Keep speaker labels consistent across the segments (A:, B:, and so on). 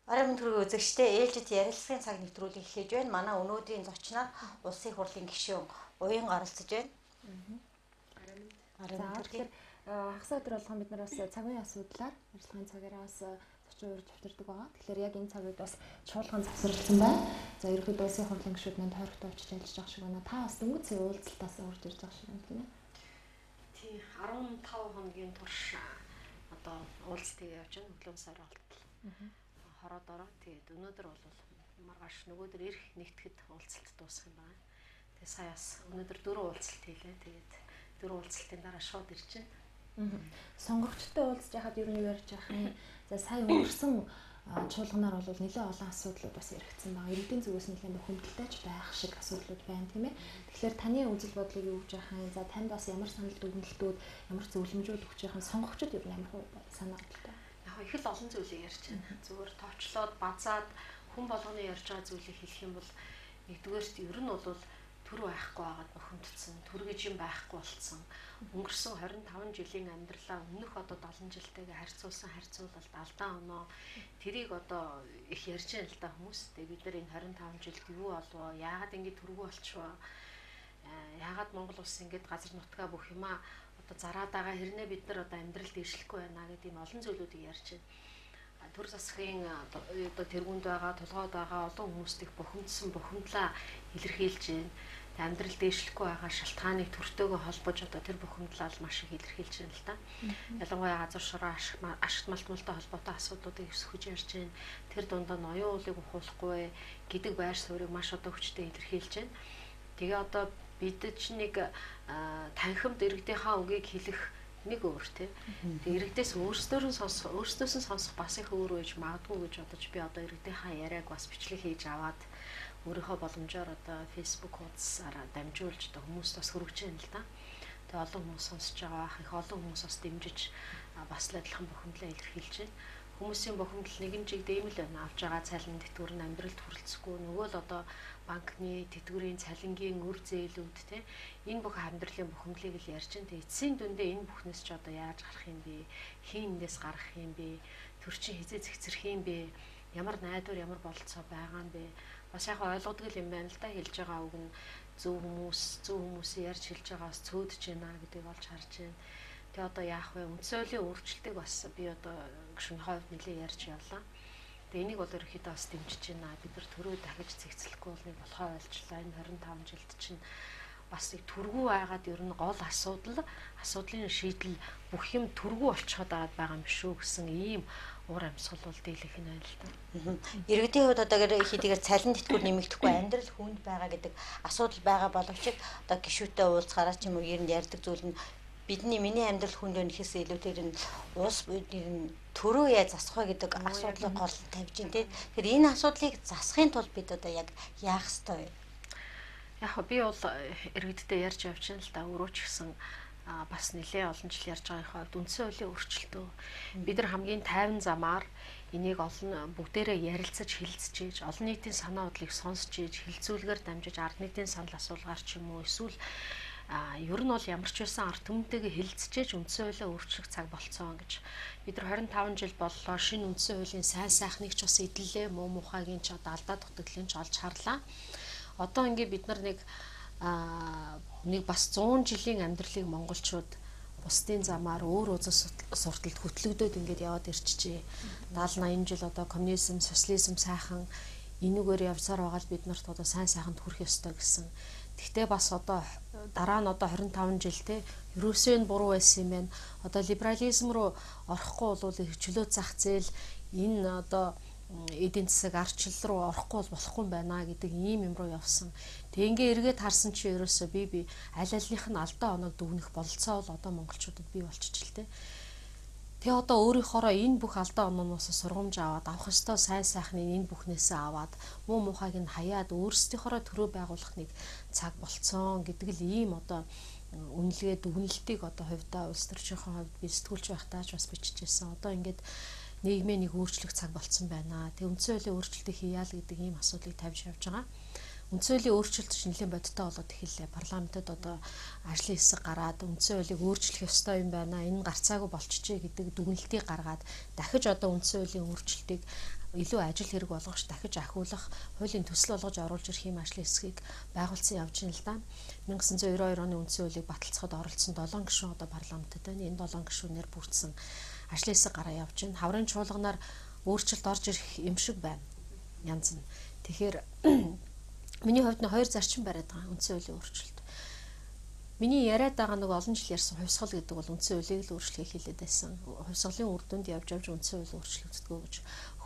A: Орон төрөг үзэгчтэй ээлжид ярилцлагын цаг нэвтрүүлэг эхлэж байна. Манай өнөөдрийн зочноор улсын хурлын гишүүн Уян оролцож байна.
B: Тэгэхээр хагас өдөр болгон бид нар бас цагийн асуудлаар ярилцлагын цагаараа бас зочин урьж авчирдаг байгаа. Тэгэхээр яг энэ цаг үед бас чуулган завсарласан байна. За ерөнхийдөө улсын хурлын гишүүд маань тойрогтой очиж ажиллаж байгаа шиг байна. Та бас дөнгөж сая уулзалтаас урьж ирж байгаа шиг байна тийм ээ.
C: Тий 15 хоногийн турш одоо уулзалтыг явж байна. Өглөө сар болтол. Хороод ороо. Тэгээд өнөөдөр бол маргааш нөгөөдөр ирэх нэгтгэхэд уулзалт дуусах юм байна. Тэгээд сая бас өнөөдөр 4 уулзалт хийлээ. Тэгээд 4 уулзалтын дараа шууд ирж байна.
B: Сонгогчтой уулзж яхад ер нь ярьж явах юм. За сая өнгөрсөн чуулганаар бол нэлээд олон асуудлууд бас яригдсан байгаа. Иргэдийн зүгээс нэлээд хүндэлтэйч байх шиг асуудлууд байна тийм ээ. Тэгэхээр таны үзэл бодлыг юу гэж яах юм? За танд бас ямар санал дүгнэлтүүд, ямар зөвлөмжүүд өгч яах юм? Сонгогчд ер нь ямар санаа бодлоо?
C: Их л олон зүйлийг ярьж байна. Зүгээр тоочлоод базаад хүн болгоны ярьж байгаа зүйлийг хэлэх юм бол нэгдүгээрт ер нь бол төр байхгүй байгаад бохимдсон, төр гэж юм байхгүй болцсон. Өнгөрсөн 25 жилийн амьдралаа өмнөх одоо 70 жилтэйгээ харьцуулсан харьцуулалт алдаа оноо тэрийг одоо их ярьж байна л да хүмүүс. Тэгээ бид нар энэ 25 жилд юу болов? Яагаад ингэ төргөө болчихвоо? Яагаад Монгол улс ингэж газар нутгаа бүх юмаа зараад байгаа хэрнээ бид нар одоо амьдрал дэвшлэхгүй байна гэдэг энэ олон зүйлүүдийг ярьж байна. Төр засгийн одоо тэргуунд байгаа, толгойд байгаа олон хүмүүст их бухимдлаа илэрхийлж байна. Амьдрал дэвшлэхгүй байгаа шалтгааныг төртөөгөө холбож одоо тэр бухимдлал маш их илэрхийлж байна л да. Ялангуяа газар шороо ашигт малтмалтай холбоотой асуудлуудыг өсгөж ярьж байна. Тэр дундаа ноён уулыг ухуулахгүй гэдэг байр суурийг маш одоо хүчтэй илэрхийлж байна. Тэгээ одоо бид ч нэг танхимд иргэдийнхаа үгийг хэлэх нэг өөр тий. Тэгээ иргэдээс өөрсдөөс нь сонсох бас их өөр үеж магадгүй гэж бодож би одоо иргэдийнхаа яриаг бас бичлэг хийж аваад өөрийнхөө боломжоор одоо Facebook хуудасаараа дамжуулж одоо хүмүүст бас хүргэж байна л да. Тэгээ олон хүмүүс сонсож байгаа бах их олон хүмүүс бас дэмжиж бас л адилхан бухимдлаа илэрхийлж байна. Хүмүүсийн бухимдал нэгэн чиг дээмэл байна. Авж байгаа цалин тэтгэвэр нь амьдралд хүрэлцэхгүй нөгөө л одоо банкны тэтгэврийн цалингийн үр зээлүүд те энэ бүх амьдралын бухимдлыг л ярьж байна. Тэгээ эцсийн дүндээ энэ бүхнээс ч одоо яаж гарах юм бэ? Хин эндээс гарах юм бэ? Төр чинь хизээ зэгцэрх юм бэ? Ямар найдвар ямар бололцоо байгаа юм бэ? Бас яг ойлгодог юм байна л да хэлж байгаа үг нь зөв хүмүүсийн ярьж хэлж байгаас цөөдөж байна гэдгийг олж харж байна. Тэгээ одоо яах вэ? Үндсөлийн өөрчлөлтийг бас би одоо гүшүүний хувьд нэлээд ярьж явлаа. Тэгээ энийг бол ерөөхдөө бас дэмжиж байна. Бид нар төрөө дахиж цэгцлэхгүй бол нэг болохоо ойлчлаа. Энэ 25 жилд чинь бас нэг төргүү байгаад ер нь гол асуудлын шийдэл бүх юм төргүү болчиход байгаа юм шүү гэсэн ийм уур амьсгал бол дийлэх нь байна л да.
A: Иргэдийн хувьд одоо хэдийгээр цалин тэтгэвэр нэмэгдэхгүй амьдрал хүнд байгаа гэдэг асуудал байгаа боловч одоо гишүүтэй уулзахаараа ч юм уу ер нь ярьдаг зүйл нь миний амьдрал хүнд байна гэхээс илүүтэйгээр нь улс бидний төрөө яаж засах вэ гэдэг асуудлыг гол тавьж байна тийм. Тэгэхээр энэ асуудлыг засахын тулд бид одоо яг яах ёстой вэ?
C: Яг би бол иргэдтэй ярьж явж байна л да. Өөрөө ч гэсэн бас нэлээд олон жил ярьж байгаа хойд үндсэн хуулийн өөрчлөлтөө бид нар хамгийн тайван замаар энийг олон бүгдээрээ ярилцаж хэлцэж олон нийтийн санаа бодлыг сонсч хэлцүүлгээр дамжиж ард нийтийн санал асуулгаар ч юм уу эсвэл ер нь бол ямар ч байсан ард түмэнтэйгээ хэлцэж үндсэн хуулиа өөрчлөх цаг болцсон гэж бид нар 25 жил боллоо шинэ үндсэн хуулийн сайн сайхныг ч бас эдлээ муу мухагийн ч одоо алдаа дутагдлыг ч олж харлаа. Одоо ингээд бид нар нэг бас 100 жилийн амьдралыг монголчууд бусдын замаар өөр үзэл сурталд хөтлөгдөөд ингээд яваад ирчихжээ. 70 80 жил одоо коммунизм, социализм сайхан энүүгээр явсаар байгаа л бид нарт одоо сайн сайханд хүрэх ёстой гэсэн. Гэхдээ бас одоо дараа нь одоо 25 жил те ерөөсөө нь буруу байсан юм байна. Одоо либерализм руу орохгүй бол хөгжлөө зах зээл энэ одоо эдийн засаг арчлал руу орохгүй болохгүй юм байна гэдэг ийм юм руу явсан. Тэгээ ингээ эргээд харсан чи ерөөсөө би аль алинх нь алдаа оног дүгнэх бололцоо бол одоо монголчуудад бий болчихж л те. Тэгээ одоо өөрийнхоороо энэ бүх алдаа онооноос сургамж аваад авах ёстой сайн сайхныг энэ бүхнээсээ аваад муу мухайг нь хаяад өөрсдийнхоороо төрөө байгуулах нэг цаг болцсон гэдэг л ийм одоо үнэлгээ дүгнэлтийг одоо хувьдаа улс төрчийнхөө хувьд би сэтгүүлч байхдаа ч бас бичижсэн. Одоо ингээд нийгмийн нэг өөрчлөх цаг болцсон байна. Тэг үндсэн хуулийн өөрчлөлтийг хийя л гэдэг ийм асуудлыг тавьж явж байгаа.
D: үндсэн хуулийн өөрчлөлт чинь нэлээд бодиттой болоод эхэллээ. Парламентод одоо ажлын хэсэг гараад үндсэн хуулийг өөрчлөх ёстой юм байна. Энэ гарцаагүй болчихжээ гэдэг дүгнэлтийг гаргаад дахиж одоо үндсэн хуулийн өөрчлөлтийг илүү ажил хэрэг болгож дахиж ахиулах, хуулийн төсөл болгож оруулж ирэх юм ажлын хэсгийг байгуулсан явж байна л да. 1992 оны үндсэн хуулийг баталцахад оролцсон 7 гишүүн одоо парламентод байна. Энэ 7 гишүүнээр бүрдсэн ажлын хэсэг гараа явж байна. Хаврын чуулганаар өөрчлөлт орж ирэх юм шиг байна. Янз нь. Тэгэхээр миний хувьд нь хоёр зарчим бариад байгаа үндсэн хуулийн өөрчлөлт. Миний яриад байгаа нэг олон жил ярьсан хувьсгал гэдэг бол үндсэн хуулийг л өөрчлөхийг хэлээд байсан. Хувьсгалын үр дүнд явж үндсэн хууль өөрчлөгддөггүй гэж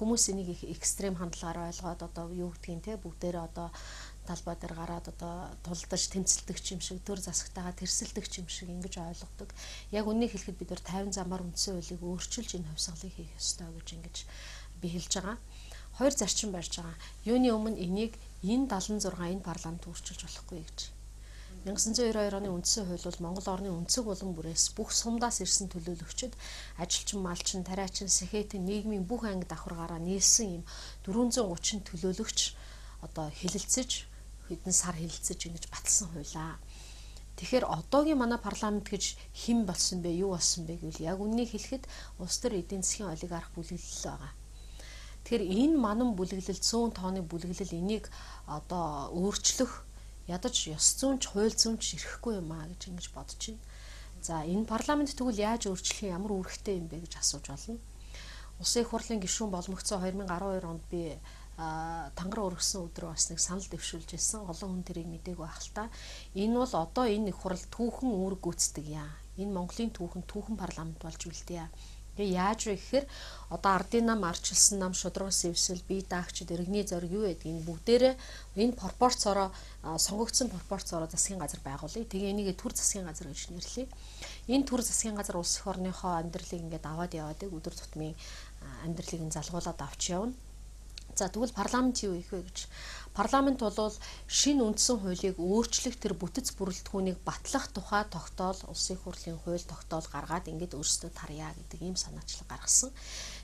D: хүмүүс энийг их экстрем хандлагаар ойлгоод одоо юу гэдгийг те бүгдээрээ одоо талбай дээр гараад одоо тулдаж тэмцэлдэг юм шиг төр засагтайгаа тэрсэлдэг юм шиг ингэж ойлгодог. Яг үнийг хэлэхэд бид нар 50 замаар үндсэн хуулийг өөрчилж энэ хувьсгалыг хийх ёстой гэж ингэж би хэлж байгаа. Хоёр зарчим барьж байгаа. Юуны өмнө энийг энэ 76 энэ парламент өөрчилж болохгүй гэж. 1992 оны үндсэн хууль бол Монгол орны өнцөг болон бүрээс бүх сумдаас ирсэн төлөөлөгчд, ажилчин, малчин, тариачин, сэхэтэн, нийгмийн бүх анги давхаргаараа нийлсэн юм 430 төлөөлөгч одоо хэлэлцэж, хэдэн сар хэлэлцэж ингэж баталсан хуулаа. Тэгэхээр одоогийн манай парламент гэж хэн болсон бэ, юу болсон бэ гэвэл яг үннийг хэлэхэд улс төр эдийн засгийн олигарх бүлэглэл байгаа. Тэгэхээр энэ манан бүлэглэл 100 тооны бүлэглэл энийг одоо өөрчлөх ядаж ёс зүйнч, хууль зүйнч ирэхгүй юм аа гэж ингэж бодож байна. За энэ парламент тэгвэл яаж өөрчлөх ямар үүрэгтэй юм бэ гэж асууж болно. Улсын их хурлын гишүүн болмогцоо 2012 онд би тангар өргөсөн өдрөө бас нэг санал дэвшүүлж ирсэн. Олон хүн тэрийг мдээгүй байх л та. Энэ бол одоо энэ их хурал түүхэн үүрэг гүйцэтгэх яа. Энэ Монголын түүхэн парламент болж үлдээ. Тэгээ яаж вэ гэхээр одоо ардын нам, арчилсан нам, шударга сэвсэл, бие даагчид, иргэний зориг юу гэдгийг бүгдээрээ энэ пропорцороо сонгогдсон пропорцороо засгийн газар байгуулъя. Тэгээ энийг төр засгийн газар гэж нэрлэе. Энэ төр засгийн газар улс их орныхоо амьдралыг ингээд аваад яваадаг өдөр тутмын амьдралыг нь залгуулад авч явна. За тэгвэл парламент юу их вэ гэж. Парламент бол шинэ үндсэн хуулийг өөрчлөх тэр бүтэц бүрэлдэхүүнийг батлах тухай тогтоол улсын хурлын хууль тогтоол гаргаад ингээд өөрсдөө тарья гэдэг ийм санаачлал гаргасан.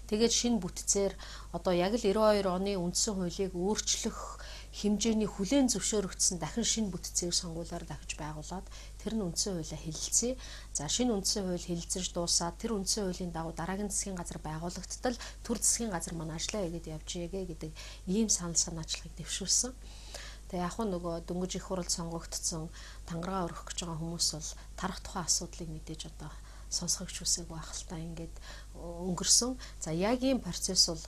D: Тэгээд шинэ бүтцээр одоо яг л 92 оны үндсэн хуулийг өөрчлөх хэмжээний хүлээн зөвшөөрөгдсөн дахин шинэ бүтцийг сонгуулиар дахиж байгуулад тэр нь үндсэн хуулиа хэлэлцээ. За шинэ үндсэн хууль хэлэлцэж дуусаад тэр үндсэн хуулийн дагуу дараагийн засгийн газар байгуулагдтал төр засгийн газар маань ажиллаа хийгээд явжээгээ гэдэг ийм санал санаачлагыг дэвшүүлсэн. Тэгээ яг нөгөө дөнгөж их хурал сонгогдсон тангараа өргөх гэж байгаа хүмүүс бол тарах тухайн асуудлыг мэдээж одоо сонсгогч үсэг байх л та ингээд өнгөрсөн. За яг ийм процесс бол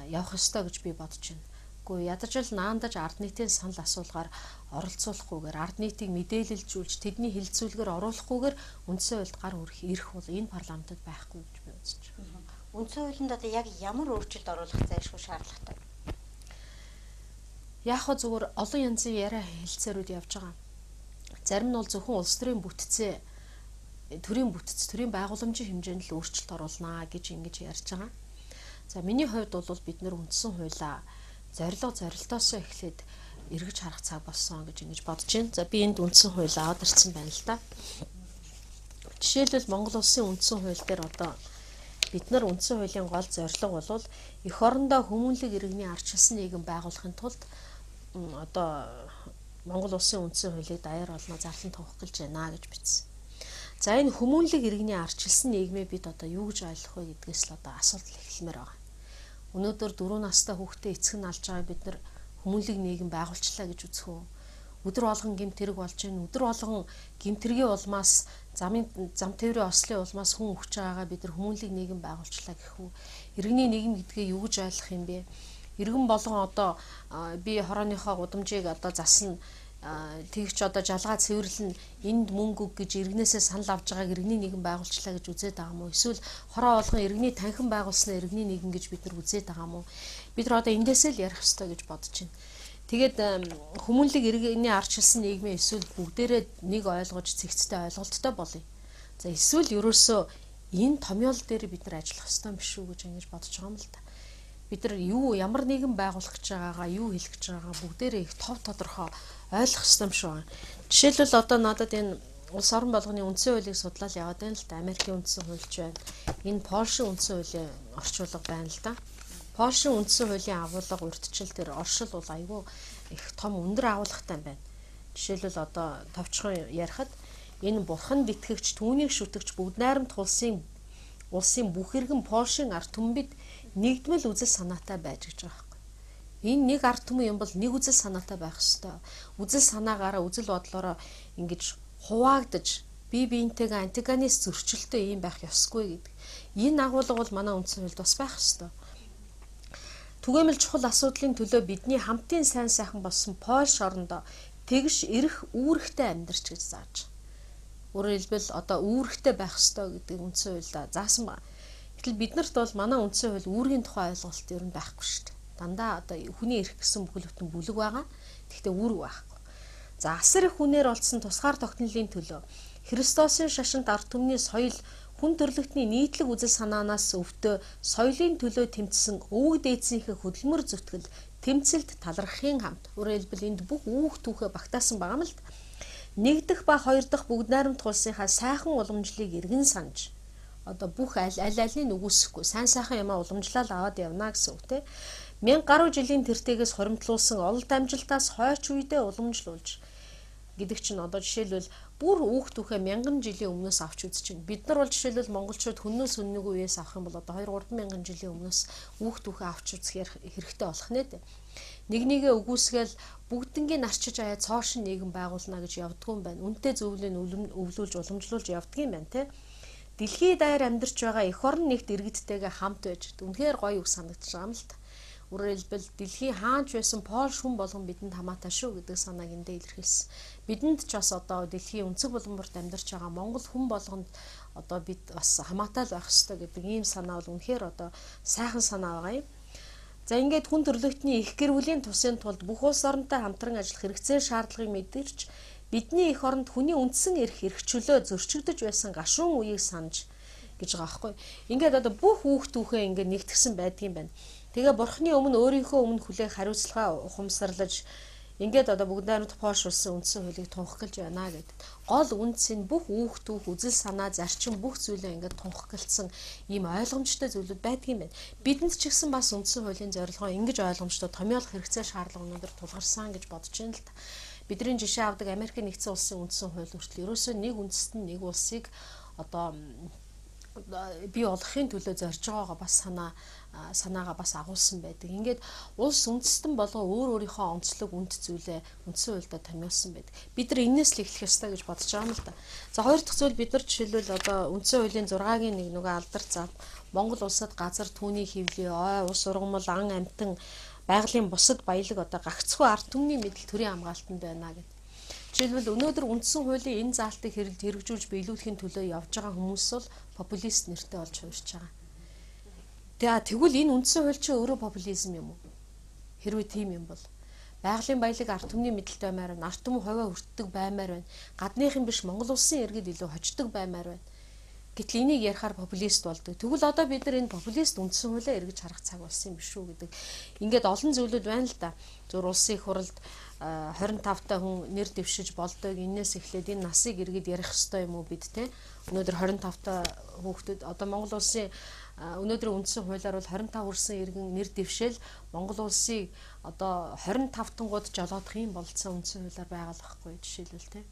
D: явах ёстой гэж би бодож байна. Гэхдээ ядаж л наандаж ард нийтийн санал асуулгаар оролцуулахгүйгээр ард нийтийг мэдээлэлжүүлж тэдний хилцүүлгээр оруулахгүйгээр үндсэн хуульд гар ирэх бол энэ парламентод байхгүй гэж би үзэж байна.
A: Үндсэн хуулинд одоо яг ямар өөрчлөлт оруулах зайлшгүй шаардлагатай?
D: Яг хөө зүгээр олон янзын яриа хэлцээрүүд явж байгаа. Зарим нь бол зөвхөн улс төрийн бүтцээ төрийн байгууламжийн хэмжээнд л өөрчлөлт оруулнаа гэж ингэж ярьж байгаа. За миний хувьд бол бид нэр үндсэн хуулиа зорилтоосоо эхлээд эргэж харах цаг болсон гэж ингэж бодож байна. За би энд үндсэн хуулиа аваад ирсэн байна л да. Жишээлбэл Монгол улсын үндсэн хууль дээр одоо бид нар үндсэн хуулийн гол зорилго бол эх орондоо хүмүүнлэг иргэний арчилсан нийгэм байгуулахын тулд одоо Монгол улсын үндсэн хуулийг даяар олно зарлан тавих гэж байна гэж бичсэн. За энэ хүмүүнлэг иргэний арчилсан нийгмээ бид одоо юу гэж ойлгох вэ гэдгээс л одоо асуудал эхлэмээр байгаа. Өнөөдөр 4 настай хүүхдээ эцэг нь алж байгаа бид нар хүмүүнлэг нийгэм байгуулчлаа гэж үзэх үү? Өдөр болгон гэмтэрэг болж байна. Өдөр болгон гэмтэргийн улмаас зам тээврийн ослын улмаас хүн өгч байгаагаа бид нар хүмүүнлэг нийгэм байгуулчлаа гэх үү? Иргэний нийгэм гэдгээ юу гэж ойлгох юм бэ? Иргэн болгон одоо би хорооныхоо гудамжийг одоо засна тэгч одоо жалгаа цэвэрлэн энд мөнгө гэж иргэнээсээ санал авж байгааг иргэний нийгэм байгуулчлаа гэж үзээд байгаа юм уу? Эсвэл хороо болгон иргэний танхим байгуулснаа иргэний нийгэм гэж бид нар үзээд байгаа юм уу? Бид нар одоо эндээсээ л ярих ёстой гэж бодож байна. Тэгээд хүмүүнлэг иргэний арчилсан нийгмээ эсвэл бүгдээрээ нэг ойлгож цэгцтэй ойлголттой болъё. За эсвэл ерөөсөө энэ томьёол дээр бид нар ажиллах ёстой юм биш үү гэж ингэж бодож байгаа юм л та. Бид нар ямар нийгэм байгуулах гэж байгаагаа юу хэлэх гэж байгаагаа бүгдээрээ их тодорхой ойлгох ёстой юм шиг байна. Жишээлбэл одоо надад энэ улс орон болгоны үндсэн хуулийг судлаад яваад байна л да. Америкийн үндсэн хуульч байна. Энэ Польшийн үндсэн хуулийн орчуулга байна л да. Польшийн үндсэн хуулийн агуулга урьдчил дээр оршил бол айгүй их том өндөр агуулгатай байна. Жишээлбэл одоо товчхон ярихад энэ бурханд итгэгч түүнийг шүтгч бүгд найрамд улсын бүх иргэн Польшийн ард түмэнд нэгдмэл үзэл санаатай байж гэж байгаа байхгүй. Энэ нэг ард түмэн юм бол нэг үзэл санаатай байх ёстой. Үзэл санаагаараа үзэл бодлороо ингэж хуваагдаж бие биентэйгээ антагонист зөрчилтэй юм байх ёсгүй гэдэг. Энэ агуулга бол манай үндсэн хуульд бас байх ёстой. Түгээмэл чухал асуудлын төлөө бидний хамтын сайн сайхан болсон Польш орондоо тэгш эрх үүрэгтэй амьдарч гэж зааж. Өөрөөр хэлбэл одоо үүрэгтэй байх ёстой гэдэг үндсэн хуульда заасан байна. Гэтэл биднэрт бол манай үндсэн хууль үүргийн тухай ойлголт ер нь байхгүй шүү дээ. Дандаа одоо хүний эрх гэсэн бүхэл бүтэн бүлэг байгаа. Гэхдээ үүрэг байхгүй. За асар их хүнээр олдсон тусгаар тогтнолын төлөө Христосын шашинт ард түмний соёл хүн төрлөختний нийтлэг үзэл санаанаас өвдөө соёлын төлөө тэмцсэн өвөг дээдсийнхээ хөдөлмөр зүтгэл тэмцэлд талархахын хамт өөрөөр хэлбэл энд бүх үүх түүхээ багтаасан байгаа юм л да. Нэг дахь ба хоёр дахь бүгд найрамд улсынхаа сайхан уламжлалыг эргэн санаж одоо бүх аль-алийг нүгүсэхгүй сайн сайхан юмаа уламжлал аваад явна гэсэн үг те. 1000 гаруй жилийн тэртегээс хоримтлуулсан ололт амжилтаас хойч үедээ уламжлуулж гэдэг чинь одоо жишээлбэл бүр үүх түүхээ 1000 жилийн өмнөөс авч үзэж байна. Бид нар бол жишээлбэл монголчууд хүннөөс үннийг үеэс авах юм бол одоо 2-3 мянган жилийн өмнөөс үүх түүхээ авч үзэх хэрэгтэй болох нэ. Нэг нэгээ үгүйсгээл бүгднгийн арчиж аяа цоошин нийгэм байгуулна гэж явдггүй юм байна. Үнтэй зөвлөлийн өвлүүлж уламжлуулж явдггүй юм байна те. Дэлхийд даяар амьдарч байгаа эх орн нэгт иргэдтэйгээ хамт байж үнэхээр гоё үг санагдаж байгаа юм л та. Өөрөөр хэлбэл дэлхийн хаанч байсан Польш хүн болгон бидэнд хамаатай шүү гэдэг санааг эндээ илэрхийлсэн. Бидэнд ч бас одоо дэлхийн өнцөг булгамбарт амьдарч байгаа Монгол хүн болгонд одоо бид бас хамаатай л байх ёстой гэдэг ийм санаа бол үнэхээр одоо сайхан санаа байгаа юм. За ингээд хүн төрлөختний их гэр бүлийн тусын тулд бүх улс оронтой хамтран ажиллах хэрэгцээ шаардлагыг мэдэрч бидний эх оронд хүний үндсэн эрх эрхчлөө зөрчигдөж байсан гашуун үеийг санаж гэж байгаа байхгүй. Ингээд одоо бүх үүх түүхээ ингээд нэгтгсэн байдгийн байна. Тэгээ бурхны өмнө өөрийнхөө өмнө хүлээх хариуцлага ухамсарлаж ингээд одоо бүгд найрамд Польш улсын үндсэн хуулийг тунхаглаж байна гэдэг. Гол үндэс нь бүх үүх түүх үзэл санаа зарчим бүх зүйлээ ингээд тунхагласан ийм ойлгомжтой зүйлүүд байдгийн байна. Бидэнд ч гэсэн бас үндсэн хуулийн зорилгоо ингэж ойлгомжтой томьёолох хэрэгцээ шаардлагуудаар тулгарсан гэж бодож байна л та. Бидний жишээ авдаг Америкийн нэгдсэн улсын үндсэн хууль хүртэл ерөөсөө нэг үндэстэн нэг улсыг одоо бий болгохын төлөө зорж байгаагаа бас санаагаа бас агуулсан байдаг. Ингээд улс үндэстэн болго өөрийнхөө онцлог үнд зүйлээ үндсэн хуульдаа томьёолсон байдаг. Бид нар энээс л эхлэх ёстой гэж бодож байгаа юм л да. За хоёр дахь зүйл бид нар жишээлбэл одоо үндсэн хуулийн 6-гийн 1 нүгэ алдар зав Монгол улсад газар түүний хэвлээ ой ус ургамал ан амтан байгалийн бусад баялаг одоо гагцхүү ард түмний мэдл төрийн хамгаалтанд байна гэдэг. Жишээлбэл өнөөдөр үндсэн хуулийн энэ заалтыг хэрэгжүүлж биелүүлэхийн төлөө явж байгаа хүмүүс бол популист нэртэй болж хувирч байгаа. Тэгвэл энэ үндсэн хууль чинь өөрөө популизм юм уу? Хэрвээ тийм юм бол байгалийн баялаг ард түмний мэдэлд баймаар байна. Ард түмэн ховоо хүртдэг баймаар байна. Гадныхан биш Монгол улсын иргэд илүү хождог баймаар байна. Гэтэл энийг ярихаар популист болдог. Тэгвэл одоо бид нар энэ популист үндсэн хуулиа эргэж харах цаг болсон юм биш үү гэдэг. Ингээд олон зүйлүүд байна л да. Зөв улсын их хурлд 25 та хүн нэр дэвшиж болдог. Энээс эхлээд энэ насыг эргэж ярих ёстой юм уу бид те. Өнөөдөр 25 та хүүхдүүд одоо Монгол улсын өнөөдөр үндсэн хуулиар бол 25 хүрсэн иргэн нэр дэвшээл Монгол улсыг одоо 25 тангууд жолоодох юм болцсон үндсэн хуулиар байгаль байхгүй жишээлбэл те.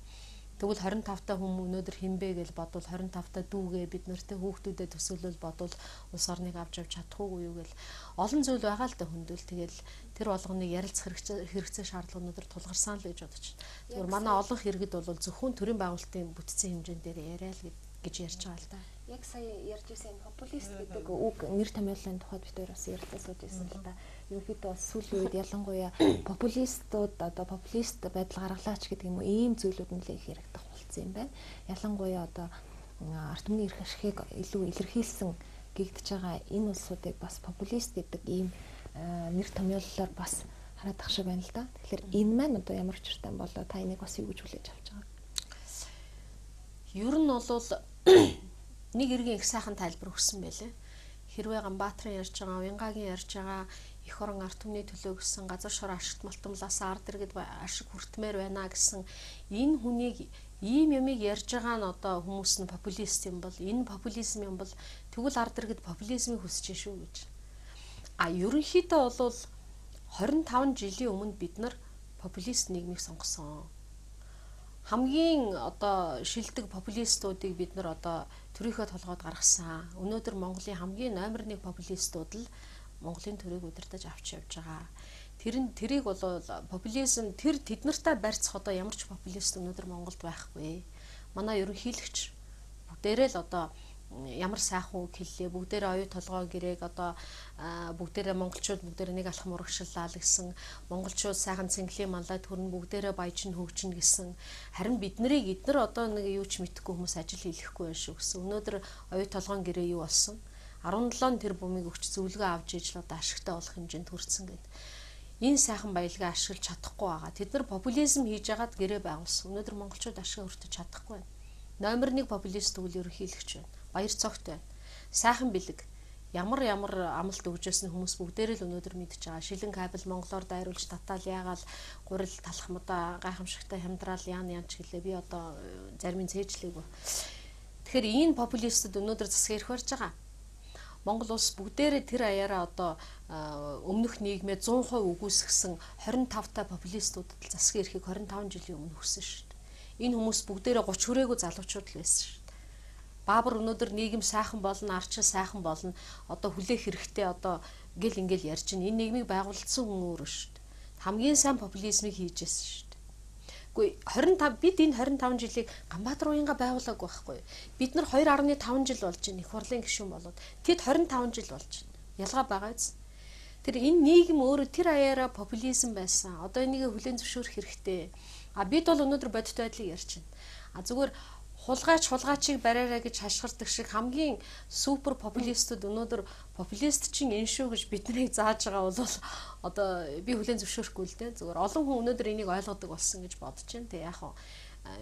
D: Тэгвэл 25 та хүн өнөөдөр хинбэ гэж бодвол 25 та дүүгээ бид нартэй хүүхдүүдэд төсөөлөл бодвол улс орныг авч чадахгүй юу гэл олон зүйл байгаа л да хүндэл тэгэл тэр болгоныг ярилцах хэрэгцээ шаардлагуудаар тулгарсан л гэж бодож байна. Тэгвэл манай олон иргэд бол зөвхөн төрийн байгуулалтын бүтцийн хэмжээнд дээр яриа л гэж ярьж байгаа л да.
B: Яг сая ярьж байсан популист гэдэг үг нэр томьёолын тухайд бид хоёр бас ярилцаж сууж байсан л да. Ерөнхийдөө бас сүүлийн үед ялангуяа популистууд одоо популист байдал гаргалаач гэдэг юм уу ийм зүйлүүд нэлээд их яригдах болсон юм байна. Ялангуяа одоо ард түмний эрх ашигыг илүү илэрхийлсэн гэгдэж байгаа энэ улсуудыг бас популист гэдэг ийм нэр томьёоллоор бас хараад ах шиг байна л да. Тэгэхээр энэ маань одоо ямар учиртай болоо та энийг бас юу гэж хүлээж авч байгаа?
D: Ер нь бол нэг иргэн их сайхан тайлбар өгсөн байлээ. Хэрвээ Ганбаатарын ярьж байгаа, Уянгагийн ярьж байгаа эх орон ард түмний төлөө гэсэн газар шор ашигт малтамлаас ард иргэд ашиг хүртмээр байна гэсэн энэ хүнийг ийм юмыг ярьж байгаа нь одоо хүмүүс нь популист юм бол энэ популизм юм бол тэгвэл ард иргэд популизмыг хүсэж шүү гэж. ерөнхийдөө бол 25 жилийн өмнө бид нар популист нийгмийг сонгосон. Хамгийн одоо шилдэг популистуудыг бид нар одоо төрийнхөө толгойд гаргасан. Өнөөдөр Монголын хамгийн номер 1 популистууд л Монголын төрийг удирдах авч явж байгаа. Тэрийг бол популизм тэд нартай барьцах одоо ямар ч популист өнөөдөр Монголд байхгүй. Манай ерөнхийлөгч бүгдээрээ л одоо ямар сайхан үг хэллээ, бүгдээрээ оюу толгой гэрээг одоо бүгдээрээ монголчууд бүгдээрээ нэг алхам урагшлаа л гэсэн, монголчууд сайхан цэнгэлийн манлайд хүрнэ, бүгдээрээ баяжин хөгжинэ гэсэн. Харин эднэр одоо нэг юу ч мэдэхгүй хүмүүс ажил хийхгүй байх шүү гэсэн. Өнөөдөр оюу толгойн гэрээ юу болсон? 17 тэрбумыг өгч зөвлөгөө авч иж л одоо ашигтай болох хэмжээнд хүрсэн гэдэг. Энэ сайхан баялгаа ашиглаж чадахгүй байгаа. Тэд нар популизм хийж агаад гэрээ байгуулсан. Өнөөдөр монголчууд ашиг өртөж чадахгүй байна. Номер 1 популист тэгвэл ерөнхийлөгч байна. Баяр цогт байна. Сайхан бэлэг. Ямар амлалт өгжсэн хүмүүс бүгдээрээ л өнөөдөр мэдж байгаа. Шилэн кабель монголоор дайруулж татаал яагаал гурил талхмадаа гайхамшигтай хямдраал яан ч гэлээ. Би одоо зарим нь цээжлээгүй. Тэгэхээр энэ популистууд өнөөдөр засаг ирэх барьж байгаа. Монгол улс бүгдээрээ тэр аяараа одоо өмнөх нийгмээ 100% үгүйсгсэн 25 та популистуудад л засаг ирэхийг 25 жилийн өмнө хүссэн шүү дээ. Энэ хүмүүс бүгдээрээ 30 хүрээгүй залуучууд л байсан шүү дээ. Баабар өнөөдөр нийгэм сайхан болно, арчил сайхан болно. Одоо хүлээх хэрэгтэй одоо ингээл ярьж байна. Энэ нийгмийг байгуулсан хүн өөрөө шүү дээ. Хамгийн сайн популизмыг хийж байсан шүү дээ. Гэхдээ бид энэ 25 жилийг Ганбаатар уянга байгуулаагүй байхгүй. Бид нар 2.5 жил болж байна. Их хурлын гишүүн болоод тэд 25 жил болж байна. Ялгаа байгаа биз? Тэр энэ нийгэм өөрөө тэр аяараа популизм байсан. Одоо энийг хүлээн зөвшөөрөх хэрэгтэй. Бид бол өнөөдөр бодит байдлыг ярьж байна. Зүгээр хулгайчийг бариараа гэж хашгирдаг шиг хамгийн супер популистууд өнөөдөр популист чинь энэ шүү гэж биднийг зааж байгаа бол одоо би хүлээн зөвшөөрөхгүй л дээ. Зүгээр олон хүн өнөөдөр энийг ойлгодог болсон гэж бодож байна. Тэг яг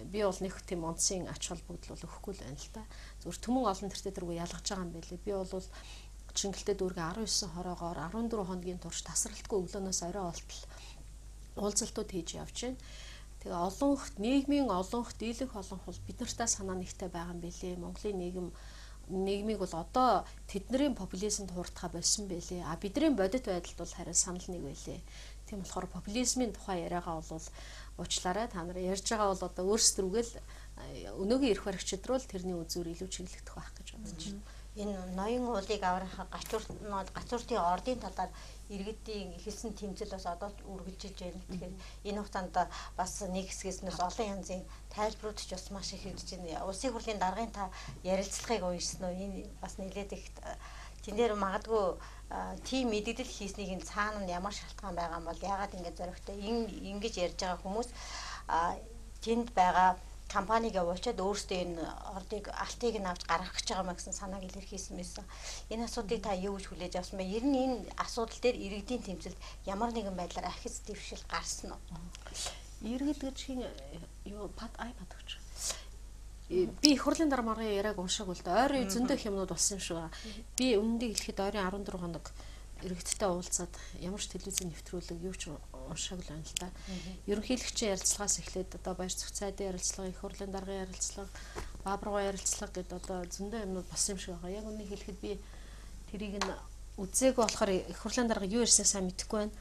D: би бол нэг тийм онцгийн ач холбогдол өгөхгүй л байна л да. Зүгээр түмэн олон төртөө тэргүй ялгаж байгаа юм байлээ. Би бол Чингэлтэй дүүргийн 19 хороогоор 14 хоногийн турш тасралтгүй өглөөнөөс орой олтол уулзалтууд хийж явж байна. Тэгээ олонх нийгмийн олонх дийлэх олонх бол бид нартай санаа нэгтэй байгаа юм билээ. Монголын нийгмийг бол одоо тэдний популизмд хуурдахаа болсон байлээ. Бидний бодит байдалд бол харин санал нэг байлээ. Тийм болохоор популизмын тухай яриагаа бол уучлаарай та нар ярьж байгаа бол одоо өөрсдөргөө л өнөөгийн эрх баригчид руу л тэрний үзүүр илүү чиглэгдэх байх гэж бодож байна.
A: Энэ ноён уулыг аврах гацууртын ордын талаар иргэдийн хэлсэн тэмцэл бас одоо үргэлжилж байна. Тэгэхээр энэ хугацаанд бас нэг хэсгээс нь олон янзын тайлбарууд ч бас маш их хийж байна. Улсын хурлын даргын та ярилцлагыг уншсан уу? Энэ бас нэлээд их тэн дээр магадгүй тийм мэдээлэл хийснийг энэ цаана нь ямар шалтгаан байгаа юм бол яагаад ингэж зоригтой ингэж ярьж байгаа хүмүүс тэнд байгаа компаниг явуулчаад өөрсдөө энэ ордыг алтыг нь авч гаргах гэж байгаа маа гэсэн санааг илэрхийлсэн байсан. Энэ асуудыг та юу гэж хүлээж авсан бэ? Ер нь энэ асуудал дээр иргэдийн тэмцэлд ямар нэгэн байдлаар ахиц дэвшил гарсан уу?
D: Иргэд гэж хин юу падагч. Би их хурлын дараа маргын яриаг уншааг бол ойрын зөндөө хэмнүүд болсон юм шиг байна. Би өмнөдийг хэлэхэд ойрын 14 хоног иргэдтэй уулзаад ямар ч телевизэн нэвтрүүлэг юу ч уншааг л байна л та. Ерөнхийлөгчийн ярилцлагаас эхлээд одоо баяр цогц цайдын ярилцлага, их хурлын даргын ярилцлага, баабаргуу ярилцлага гэдээ одоо зөндөө юмнууд болсон юм шиг байгаа. Яг үнийг хэлэхэд би тэрийг нь үзээгүй болохоор их хурлын дарга юу ярьснаа сайн мэдэхгүй байна.